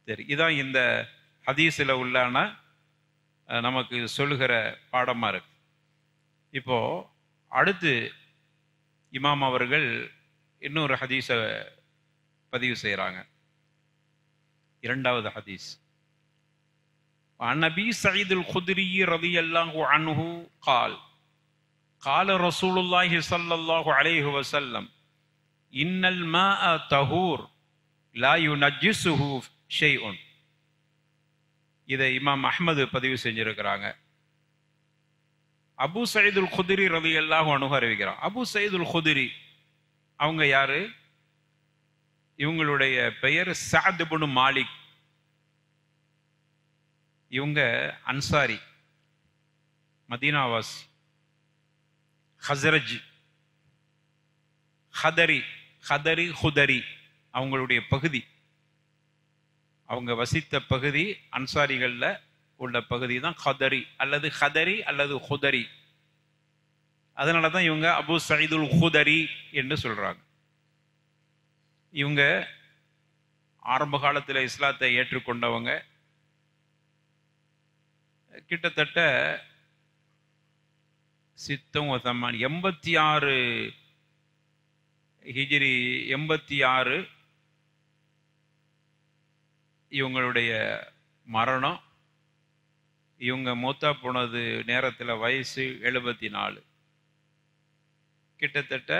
B: சரி, இதான் இந்த ஹதீஸில் உள்ளான நமக்கு சொல்லுகிற பாடமா இருக்கு. இப்போ அடுத்து இமாம் அவர்கள் இன்னொரு ஹதீஸை பதிவு செய்கிறாங்க. இரண்டாவது ஹதீஸ், நபி சயீத் அல் குத்ரி ரலியல்லாஹு அன்ஹு قال قال رسول الله صلى الله عليه وسلم إن الماء طهور لا ينجسه شيء. இதை இமாம் அஹ்மது பதிவு செஞ்சிருக்கிறாங்க. அபு சயீத் அல் குத்ரி ரலியல்லாஹு அன்ஹு அறிவிக்கிறான். அபு சயீத் அல் குத்ரி அவங்க யாரு? இவங்களுடைய பெயர் சஅத் இப்னு மாலிக். இவங்க அன்சாரி, மதீனாவாசி, ஹஸ்ரஜ், ஹதரி ஹுதரி அவங்களுடைய பகுதி. அவங்க வசித்த பகுதி அன்சாரிகள்ல உள்ள பகுதி தான் ஹதரி அல்லது ஹுதரி. அதனால தான் இவங்க அபு சயீதுல் ஹுதரி என்று சொல்றாங்க. இவங்க ஆரம்ப காலத்தில் இஸ்லாத்தை ஏற்றுக்கொண்டவங்க. கிட்டத்தட்ட 86 ஹிஜ்ரி 86 இவங்களுடைய மரணம். இவங்க மூத்தா போனது நேரத்தில் வயசு 74. கிட்டத்தட்ட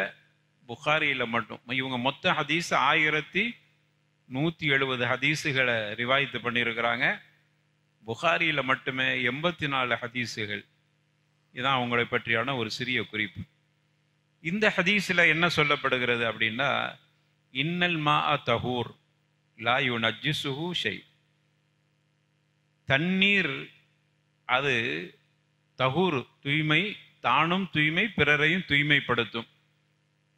B: புகாரியில் மட்டும் இவங்க மொத்த ஹதீஸ் 1170 ஹதீஸுகளை ரிவாய்த்து பண்ணியிருக்கிறாங்க. புகாரியில் மட்டுமே 84 ஹதீஸுகள். இதுதான் அவங்களை பற்றியான ஒரு சிறிய குறிப்பு. இந்த ஹதீஸில் என்ன சொல்லப்படுகிறது அப்படின்னா, இன்னல் மா தஹூர் லா யுனஜ்ஜிசுஹு ஷை. தண்ணீர் அது தஹூர், தூய்மை, தானும் தூய்மை, பிறரையும் தூய்மைப்படுத்தும்.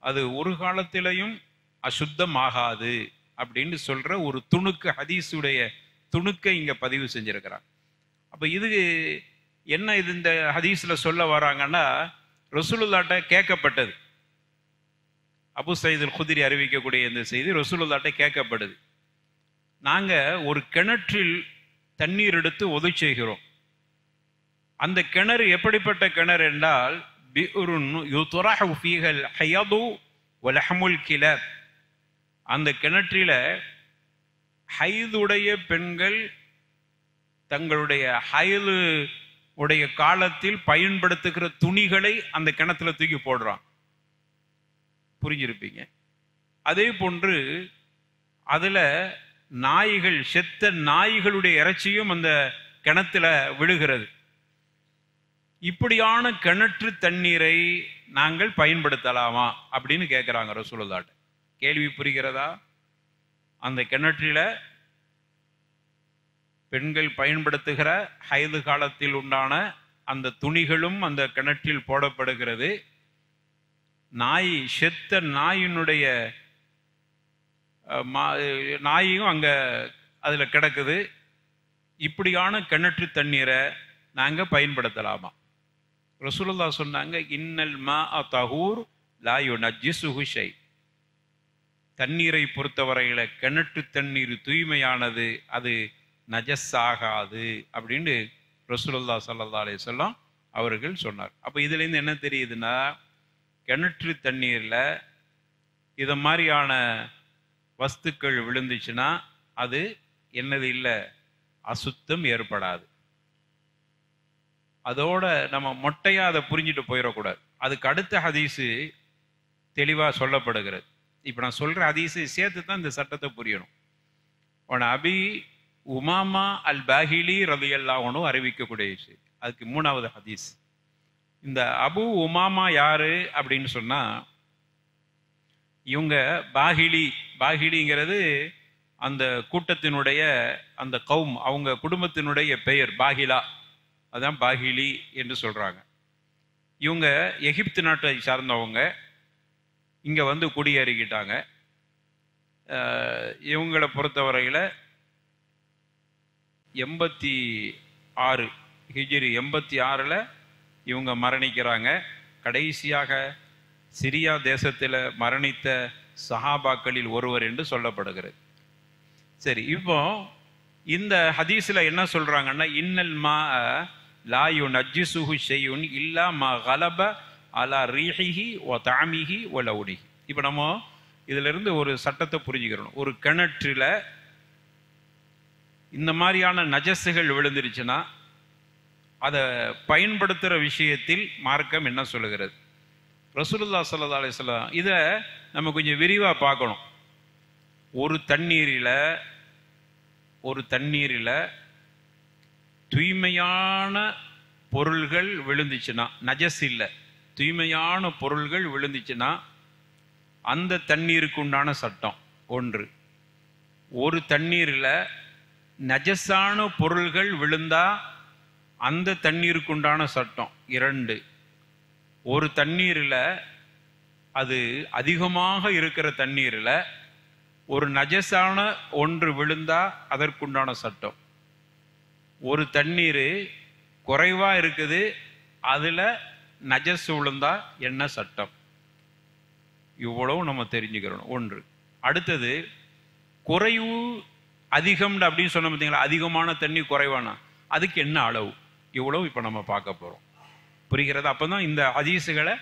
B: அது ஒரு காலத்திலையும் அசுத்தமாகாது அப்படின்னு சொல்ற ஒரு துணுக்கு, ஹதீஸுடைய துணுக்கை இங்க பதிவு செஞ்சிருக்கிறாங்க. அப்ப இது என்ன, இது இந்த ஹதீஸ்ல சொல்ல வராங்கன்னா, ரசூலுல்லாஹ்ட்ட கேட்கப்பட்டது. அபு சயீத் அல் குத்ரி அறிவிக்கக்கூடிய இந்த செய்தி ரசூலுல்லாஹ்ட்ட கேட்கப்படுது. நாங்க ஒரு கிணற்றில் தண்ணீர் எடுத்து ஒது செய்கிறோம். அந்த கிணறு எப்படிப்பட்ட கிணறு என்றால், அந்த கிணற்றில ஹைதுடைய பெண்கள் தங்களுடைய ஹைது உடைய காலத்தில் பயன்படுத்துகிற துணிகளை அந்த கிணத்துல தூக்கி போடுறான். புரிஞ்சிருப்பீங்க. அதே போன்று அதுல நாய்கள், செத்த நாய்களுடைய இறைச்சியும் அந்த கிணத்துல விழுகிறது. இப்படியான கிணற்று தண்ணீரை நாங்கள் பயன்படுத்தலாமா அப்படின்னு கேட்கிறாங்க ரசூலுல்லாஹ்ட்ட. கேள்வி புரிகிறதா? அந்த கிணற்றில பெண்கள் பயன்படுத்துகிற ஹைது காலத்தில் உண்டான அந்த துணிகளும் அந்த கிணற்றில் போடப்படுகிறது. நாய், செத்த நாயினுடைய நாயும் அங்க அதுல கிடக்குது. இப்படியான கிணற்று தண்ணீரை நாங்க பயன்படுத்தலாமா? ரசூலுல்லாஹ் சொன்னாங்க, இன்னல் மா தஹூர் லா யுனஜ்ஜிசுஹு ஷை. தண்ணீரை பொறுத்தவரையில கிணற்று தண்ணீர் தூய்மையானது, அது நஜஸ் ஆகாது அப்படின்னு ரசூலுல்லாஹ் ஸல்லல்லாஹு அலைஹி வஸல்லம் அவர்கள் சொன்னார். அப்போ இதுலேருந்து என்ன தெரியுதுன்னா, கிணற்று தண்ணீரில் இதை மாதிரியான வஸ்துக்கள் விழுந்துச்சுன்னா அது என்னது இல்லை, அசுத்தம் ஏற்படாது. அதோட நம்ம மொட்டையாக அதை புரிஞ்சுட்டு போயிடக்கூடாது. அதுக்கு அடுத்த ஹதீஸு தெளிவாக சொல்லப்படுகிறது. இப்போ நான் சொல்கிற ஹதீஸு சேர்த்து தான் இந்த சட்டத்தை புரியணும். அபி உமாமா அல் பாஹிலி ரலியல்லாஹு அன்ஹு அறிவிக்கக்கூடிய விஷயம். அதுக்கு 3வது ஹதீஸ். இந்த அபு உமாமா யாரு அப்படின்னு சொன்னா, இவங்க பாஹிலிங்கிறது அந்த கூட்டத்தினுடைய அந்த கௌம், அவங்க குடும்பத்தினுடைய பெயர் பாஹிலா, அதான் பாஹிலி என்று சொல்றாங்க. இவங்க எகிப்து நாட்டை சார்ந்தவங்க. இங்க வந்து குடியேறிக்கிட்டாங்க. இவங்களை பொறுத்தவரையில் 86 ஹிஜ்ரி 86 இவங்க மரணிக்கிறாங்க. கடைசியாக சிரியா தேசத்தில் மரணித்த சஹாபாக்களில் ஒருவர் என்று சொல்லப்படுகிறது. சரி, இப்போ இந்த ஹதீஸில் என்ன சொல்றாங்கன்னா, இன்னல் மா லா யுனஜ்ஜிசுஹு ஷையுன் இல்லா மா கலப அலா ரீஹிஹி வ தஅமிஹி வ லௌனிஹி. இப்போ நம்ம இதுல இருந்து ஒரு சட்டத்தை புரிஞ்சுக்கிறோம். ஒரு கிணற்றில் இந்த மாதிரியான நஜஸுகள் விழுந்துருச்சுன்னா அதை பயன்படுத்துகிற விஷயத்தில் மார்க்கம் என்ன சொல்லுகிறது? ரசூலுல்லாஹி ஸல்லல்லாஹு அலைஹி வஸல்லம் இதை நம்ம கொஞ்சம் விரிவாக பார்க்கணும். ஒரு தண்ணீரில் தூய்மையான பொருள்கள் விழுந்துச்சுன்னா, நஜஸ் இல்லை, தூய்மையான பொருள்கள் விழுந்துச்சுன்னா அந்த தண்ணீருக்கு உண்டான சட்டம் ஒன்று. ஒரு தண்ணீரில் நஜஸான பொருள்கள் விழுந்தா அந்த தண்ணீருக்கு உண்டான சட்டம் இரண்டு. ஒரு தண்ணீரில் அது அதிகமாக இருக்கிற தண்ணீரில் ஒரு நஜஸான ஒன்று விழுந்தா அதற்குண்டான சட்டம். ஒரு தண்ணீர் குறைவா இருக்குது, அதுல நஜஸ் விழுந்தா என்ன சட்டம்? இவ்வளவு நம்ம தெரிஞ்சுக்கிறோம் ஒன்று. அடுத்தது, குறைவு அதிகம் அப்படின்னு சொன்ன பார்த்தீங்களா, அதிகமான தண்ணி குறைவானா அதுக்கு என்ன அளவு? இவ்வளவு இப்ப நம்ம பார்க்க போறோம். புரிகிறது? அப்பதான் இந்த ஹதீஸுகளை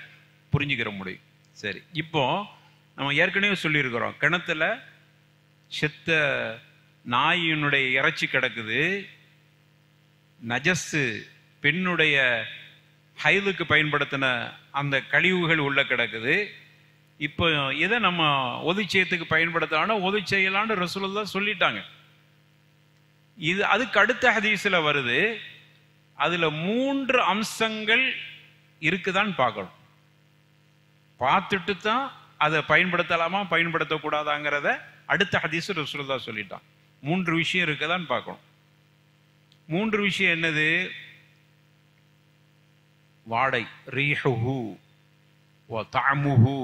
B: புரிஞ்சுக்கிற முடியும். சரி, இப்போ நம்ம ஏற்கனவே சொல்லியிருக்கிறோம், கிணத்துல செத்த நாயினுடைய இறைச்சி கிடக்குது, நஜஸ்ஸு பெண்ணுடைய ஹைதுக்கு பயன்படுத்தின அந்த கழிவுகள் உள்ள கிடக்குது. இப்போ எதை நம்ம ஒதுச்செய்யத்துக்கு பயன்படுத்தலாம்னா ஒது செய்யலான்னு ரசூலுல்லாஹ் சொல்லிட்டாங்க. இது அதுக்கு அடுத்த ஹதீஸ்ல வருது. அதுல 3 அம்சங்கள் இருக்குதான்னு பார்க்கணும். பார்த்துட்டு தான் அதை பயன்படுத்தலாமா பயன்படுத்தக்கூடாதாங்கிறத அடுத்த ஹதீஸ் ரசூலுல்லாஹ் சொல்லிட்டான். 3 விஷயம் இருக்குதான்னு பார்க்கணும். 3 விஷயம் என்னது? வாடை, ரீஹுஹு வ தஅமுஹு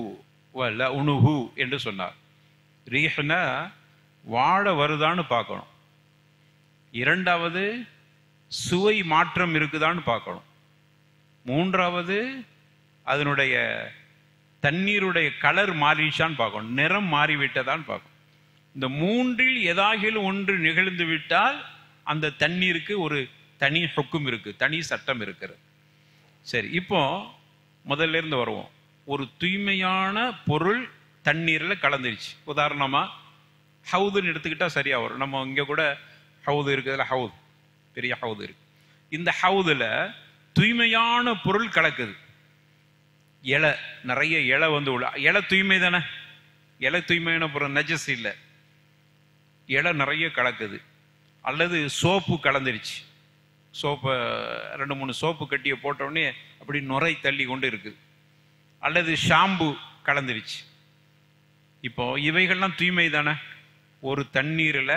B: வ லஉனுஹு என்று சொன்னார். ரீஹ்னா வாடை வருதான்னு பார்க்கணும். இரண்டாவது, சுவை மாற்றம் இருக்குதான்னு பார்க்கணும். மூன்றாவது, அதனுடைய தண்ணீருடைய கலர் மாறிச்சான்னு பார்க்கணும், நிறம் மாறிவிட்டதான்னு பார்க்கணும். இந்த 3இல் ஏதாகிலும் ஒன்று நிகழ்ந்து விட்டால் அந்த தண்ணீருக்கு ஒரு தனி ஹுக்கும் இருக்கு, தனி சட்டம் இருக்கிறது. சரி, இப்போ முதல்ல இருந்து வருவோம். ஒரு தூய்மையான பொருள் தண்ணீரில் கலந்துருச்சு. உதாரணமா ஹவுதுன்னு எடுத்துக்கிட்டா சரியா வரும். நம்ம இங்க கூட ஹவுது இருக்குதுல, ஹவுது பெரிய ஹவுது இருக்கு. இந்த ஹவுதுல தூய்மையான பொருள் கலக்குது. இலை, நிறைய இலை வந்து உள்ள இலை தூய்மை தானே, இலை தூய்மையான பொருள், நஜஸ் இல்லை. இலை நிறைய கலக்குது. அல்லது சோப்பு கலந்துருச்சு, சோப்பை 2-3 சோப்பு கட்டியை போட்டோடனே அப்படி நுரை தள்ளி கொண்டு இருக்குது. அல்லது ஷாம்பு கலந்துருச்சு. இப்போ இவைகள்லாம் தூய்மை தானே. ஒரு தண்ணீரில்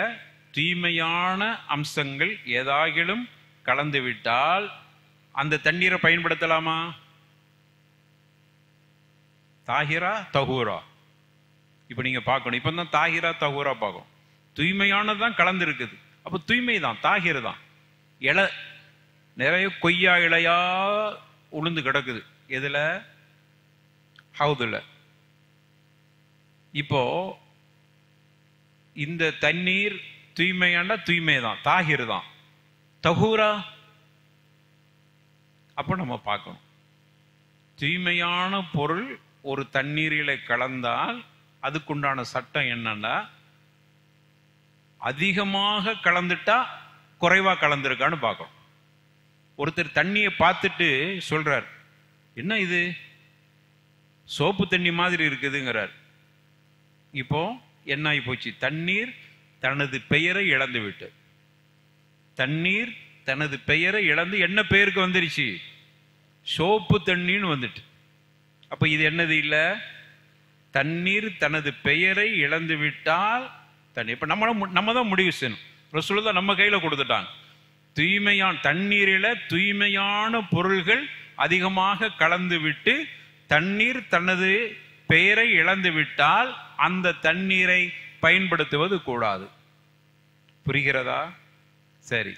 B: தூய்மையான அம்சங்கள் ஏதாகிலும் கலந்து விட்டால் அந்த தண்ணீரை பயன்படுத்தலாமா? தாஹிரா தஹூரா இப்போ நீங்க பார்க்கணும். இப்போ தான் தாஹிரா தஹூரா பார்க்கணும். தூய்மையானதான் கலந்து இருக்குது, அப்போ தூய்மை தான், தாஹிர் தான். இலை நிறைய கொய்யா இலையா உளுந்து கிடக்குது. எதுல? ஹவுதுல. இப்போ இந்த தண்ணீர் தூய்மையாண்டா தூய்மை தான், தாஹிர் தான். தஹூரா அப்போ நம்ம பார்க்கணும். தூய்மையான பொருள் ஒரு தண்ணீரில் கலந்தால் அதுக்குண்டான சட்டம் என்னன்னா, அதிகமாக கலந்துட்டா குறைவா கலந்துருக்கான்னு பார்க்கணும். ஒருத்தர் தண்ணியை பார்த்துட்டு சொல்றார், என்ன இது சோப்பு தண்ணி மாதிரி இருக்குதுங்கிறார். இப்போ என்ன ஆகி போச்சு? தண்ணீர் தனது பெயரை இழந்து விட்டு, தண்ணீர் தனது பெயரை இழந்து என்ன பெயருக்கு வந்துருச்சு? சோப்பு தண்ணின்னு வந்துட்டு. அப்ப இது என்னது? இல்ல, தண்ணீர் தனது பெயரை இழந்து விட்டால் தண்ணீர். இப்ப நம்ம தான் முடிவு செய்யணும். ரசூலுல்லாஹ் நம்ம கையில கொடுத்துட்டாங்க. தூய்மையான தண்ணீரில தூய்மையான பொருள்கள் அதிகமாக கலந்து விட்டு தண்ணீர் தனது பெயரை இழந்து விட்டால் அந்த தண்ணீரை பயன்படுத்துவது கூடாது. புரிகிறதா? சரி,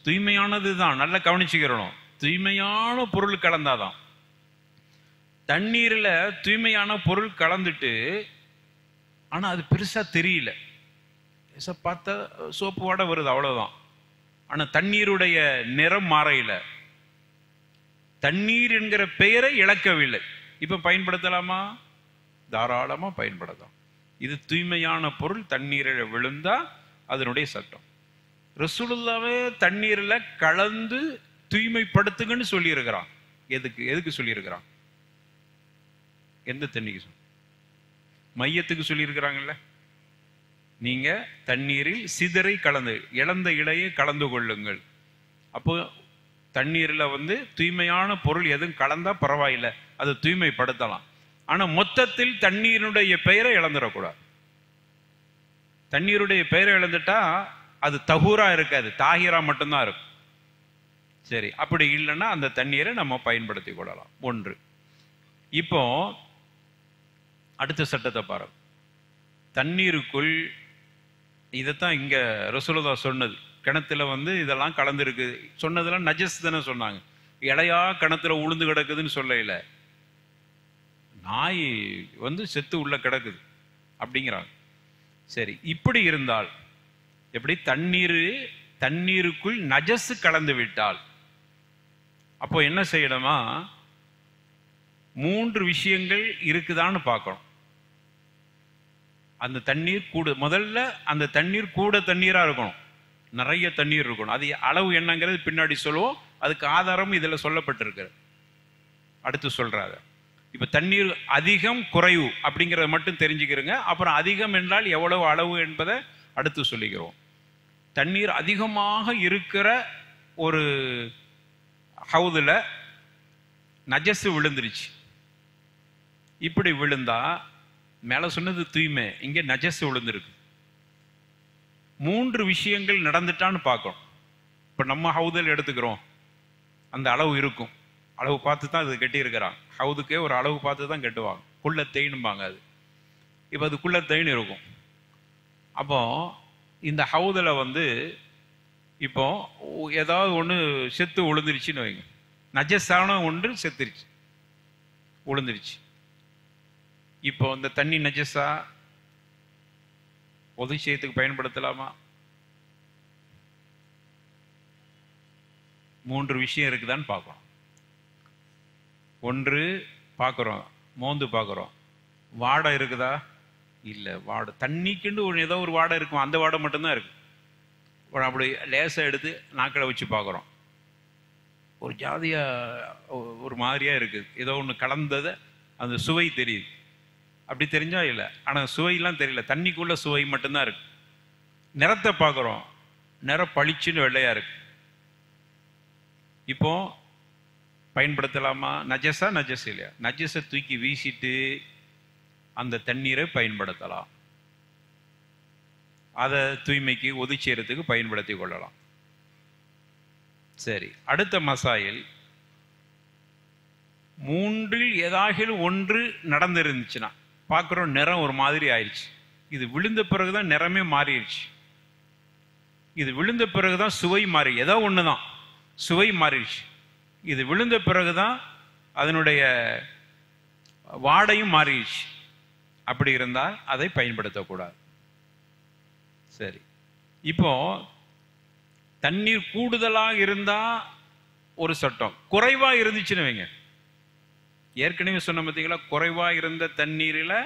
B: தூய்மையானது தான், நல்லா கவனிச்சுக்கிறணும். தூய்மையான பொருள் கலந்தாதான். தண்ணீர்ல தூய்மையான பொருள் கலந்துட்டு ஆனா அது பெருசா தெரியல, பார்த்தா சோப்பு வாடை வருது, அவ்வளவுதான். ஆனா தண்ணீருடைய நிறம் மாறையில, தண்ணீர் என்கிற பெயரை இழக்கவில்லை. இப்ப பயன்படுத்தலாமா? தாராளமா பயன்படுத்தலாம். இது தூய்மையான பொருள் தண்ணீரில் விழுந்தா அதனுடைய சட்டம். ரசூலுல்லாவே தண்ணீர்ல கலந்து தூய்மைப்படுத்துங்கன்னு சொல்லி இருக்கிறான். எதுக்கு சொல்லி இருக்கிறான்? எந்த தண்ணிக்கு? மையத்துக்கு சொல்லி இருக்கிறாங்கல்ல. நீங்க தண்ணீரில் சிதறை கலந்து, இழந்த இலையை கலந்து கொள்ளுங்கள். அப்போ தண்ணீர்ல தூய்மையான பொருள் எதுவும் கலந்தா பரவாயில்லை, அதை தூய்மைப்படுத்தலாம். ஆனா மொத்தத்தில் தண்ணீருடைய பெயரை இழந்துடக்கூடாது. தண்ணீருடைய பெயரை இழந்துட்டா அது தஹூரா இருக்காது, தாகிரா மட்டும்தான் இருக்கும். சரி, அப்படி இல்லைன்னா அந்த தண்ணீரை நம்ம பயன்படுத்தி கொள்ளலாம். ஒன்று. இப்போ அடுத்த சட்டத்தை பாருங்க. தண்ணீருக்குள் இதைத்தான் இங்க ரசூலுல்லாஹ் சொன்னது. கிணத்துல இதெல்லாம் கலந்துருக்கு சொன்னதெல்லாம் நஜஸ் தானே சொன்னாங்க. இலையா கிணத்துல உளுந்து கிடக்குதுன்னு சொல்லல. நாய் செத்து உள்ள கிடக்குது அப்படிங்கிறாங்க. சரி, இப்படி இருந்தால் எப்படி? தண்ணீருக்குள் நஜஸ் கலந்து விட்டால் அப்போ என்ன செய்யணுமா? 3 விஷயங்கள் இருக்குதான்னு பார்க்கணும். அந்த தண்ணீர் முதல்ல அந்த தண்ணீர் தண்ணீரா இருக்கணும், நிறைய தண்ணீர் இருக்கணும். அது அளவு என்னங்கிறது பின்னாடி சொல்லுவோம். அதுக்கு ஆதாரம் இதுல சொல்லப்பட்டிருக்கு, அடுத்து சொல்றாங்க. இப்ப தண்ணீர் அதிகம் குறைவு அப்படிங்கிறத மட்டும் தெரிஞ்சுக்கிறங்க. அப்புறம் அதிகம் என்றால் எவ்வளவு அளவு என்பதை அடுத்து சொல்லிக்கிறோம். தண்ணீர் அதிகமாக இருக்கிற ஒரு ஹவுதுல நஜஸ் விழுந்துருச்சு. இப்படி விழுந்தா மேல சொன்னது தூய்மை, இங்க நஜஸ் விழுந்திருக்கு. 3 விஷயங்கள் நடந்துட்டான்னு பார்க்கணும். இப்ப நம்ம ஹவுதில் எடுத்துக்கிறோம், அந்த அளவு இருக்கும், அளவு பார்த்து தான் அது கட்டி இருக்கிறான். ஹவுதுக்கே ஒரு அளவு பார்த்து தான் கட்டுவாங்க, குள்ள தேய்னும்பாங்க. அது இப்போ அதுக்குள்ள தேய்னு இருக்கும். அப்போ இந்த ஹவுதில் இப்போ ஏதாவது ஒன்று செத்து விழுந்துருச்சுன்னு வைங்க, நஜஸான ஒன்று செத்துருச்சு விழுந்துருச்சு. இப்போ இந்த தண்ணி நஜஸா உதவி செய்யறதுக்கு பயன்படுத்தலாமா? 3 விஷயம் இருக்குதான்னு பார்க்கணும். ஒன்று, பார்க்குறோம், மோந்து பார்க்குறோம், வாடை இருக்குதா? இல்லை, வாடை தண்ணிக்குன்னு ஏதோ ஒரு வாடை இருக்கும், அந்த வாடை மட்டும்தான் இருக்கு. அப்படி லேசாக எடுத்து நாக்கில் வச்சு பார்க்குறோம், ஒரு ஜாதியா ஒரு மாதிரியா இருக்குது, ஏதோ ஒன்று கலந்ததை அந்த சுவை தெரியுது. அப்படி தெரிஞ்சா இல்லை, ஆனால் சுவையெல்லாம் தெரியல, தண்ணிக்குள்ள சுவை மட்டும்தான் இருக்கு. நிறத்தை பார்க்குறோம், நிறம் பளிச்சுன்னு வெள்ளையா இருக்கு. இப்போ பயன்படுத்தலாமா? நஜஸா நஜஸ் இல்லையா? நஜஸை தூக்கி வீசிட்டு அந்த தண்ணீரை பயன்படுத்தலாம், அதை தூய்மைக்கு ஒதுக்கி செய்யறதுக்கு பயன்படுத்தி கொள்ளலாம். சரி, அடுத்த மசாயில், 3இல் ஏதாகிலும் ஒன்று நடந்திருந்துச்சுன்னா பார்க்குறோம், நிறம் ஒரு மாதிரி ஆயிடுச்சு. இது விழுந்த பிறகுதான் நிறமே மாறிடுச்சு. இது விழுந்த பிறகுதான் சுவை மாறி, ஏதோ ஒன்று தான் சுவை மாறிடுச்சு. இது விழுந்த பிறகுதான் அதனுடைய வாடையும் மாறிடுச்சு. அப்படி இருந்தால் அதை பயன்படுத்தக்கூடாது. சரி, இப்போ தண்ணீர் கூடுதலாக இருந்தா ஒரு சட்டம், குறைவா இருந்துச்சுன்னு வைங்க. ஏற்கனவே சொன்ன பார்த்தீங்களா, குறைவா இருந்த தண்ணீரில்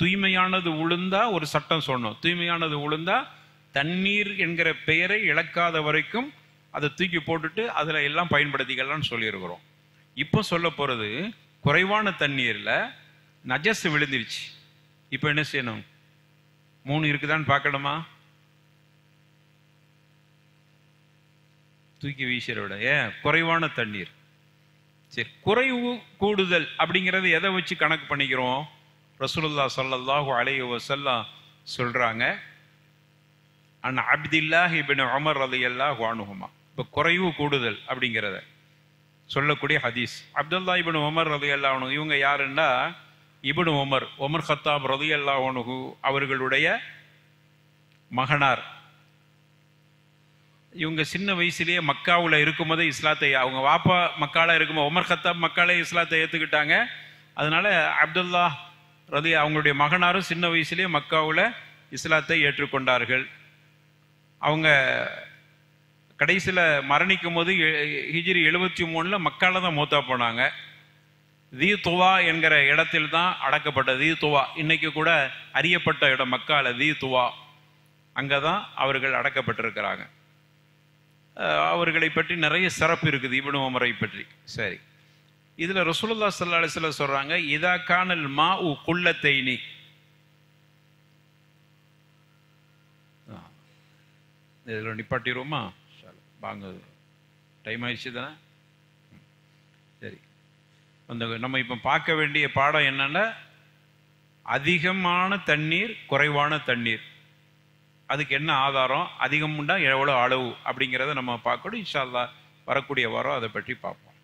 B: தூய்மையானது உளுந்தா ஒரு சட்டம் சொன்னோம். தூய்மையானது உளுந்தா தண்ணீர் என்கிற பெயரை இழக்காத வரைக்கும் அதை தூக்கி போட்டுட்டு அதுல எல்லாம் பயன்படுத்திக்கலாம்னு சொல்லியிருக்கிறோம். இப்போ சொல்ல போறது, குறைவான தண்ணீர்ல நஜஸ் விழுந்துருச்சு. இப்போ என்ன செய்யணும்? 3 இருக்குதான்னு பார்க்கணுமா? தூக்கி வீசுற விட குறைவான தண்ணீர். சரி, குறைவு கூடுதல் அப்படிங்கிறது எதை வச்சு கணக்கு பண்ணிக்கிறோம்? ரசூலுல்லாஹ் ஸல்லல்லாஹு அலைஹி வஸல்லம் சொல்றாங்க, அன் அப்துல்லாஹ் இப்னு உமர் ரலியல்லாஹு அன்ஹுமா. இப்போ குறைவு கூடுதல் அப்படிங்கிறத சொல்லக்கூடிய ஹதீஸ். அப்துல்லாஹ் இப்னு உமர் ரலியல்லாஹு அன்ஹு இவங்க யாருன்னா, இப்னு உமர் கத்தாப் ரலியல்லாஹு அன்ஹு அவர்களுடைய மகனார். இவங்க சின்ன வயசுலேயே மக்காவில் இருக்கும்போதே இஸ்லாத்தை, அவங்க வாப்பா மக்கால இருக்கும்போது உமர் கத்தாப் மக்காலே இஸ்லாத்தை ஏற்றுக்கிட்டாங்க. அதனால அப்துல்லா ரலி அவங்களுடைய மகனாரும் சின்ன வயசுலேயே மக்காவில் இஸ்லாத்தை ஏற்றுக்கொண்டார்கள். அவங்க கடைசியில் மரணிக்கும் போது ஹிஜ்ரி 73 மக்கால தான் மூத்தா போனாங்க. தி துவா என்கிற இடத்தில் தான் அடக்கப்பட்டது. தி துவா இன்னைக்கு கூட அறியப்பட்ட இடம் மக்கால, தி துவா, அங்கே தான் அவர்கள் அடக்கப்பட்டிருக்கிறாங்க. அவர்களை பற்றி நிறைய சிறப்பு இருக்குது இப்னு உமரை பற்றி. சரி, இதில் ரசூலுல்லாஹி ஸல்லல்லாஹு அலைஹி வஸல்லம் சொல்கிறாங்க, இதா கானல் மாஉ குல்லத்தைனி, இதில் நிப்பாட்டிடுவோமா? வாங்க, டைம் ஆயிடுச்சு தானே. சரி, அந்த நம்ம இப்போ பார்க்க வேண்டிய பாடம் என்னன்னா, அதிகமான தண்ணீர் குறைவான தண்ணீர், அதுக்கு என்ன ஆதாரம், அதிகம்னா எவ்வளோ அளவு அப்படிங்கிறத நம்ம பார்க்கணும். இன்ஷா அல்லாஹ் வரக்கூடிய வாரம் அதை பற்றி பார்ப்போம்.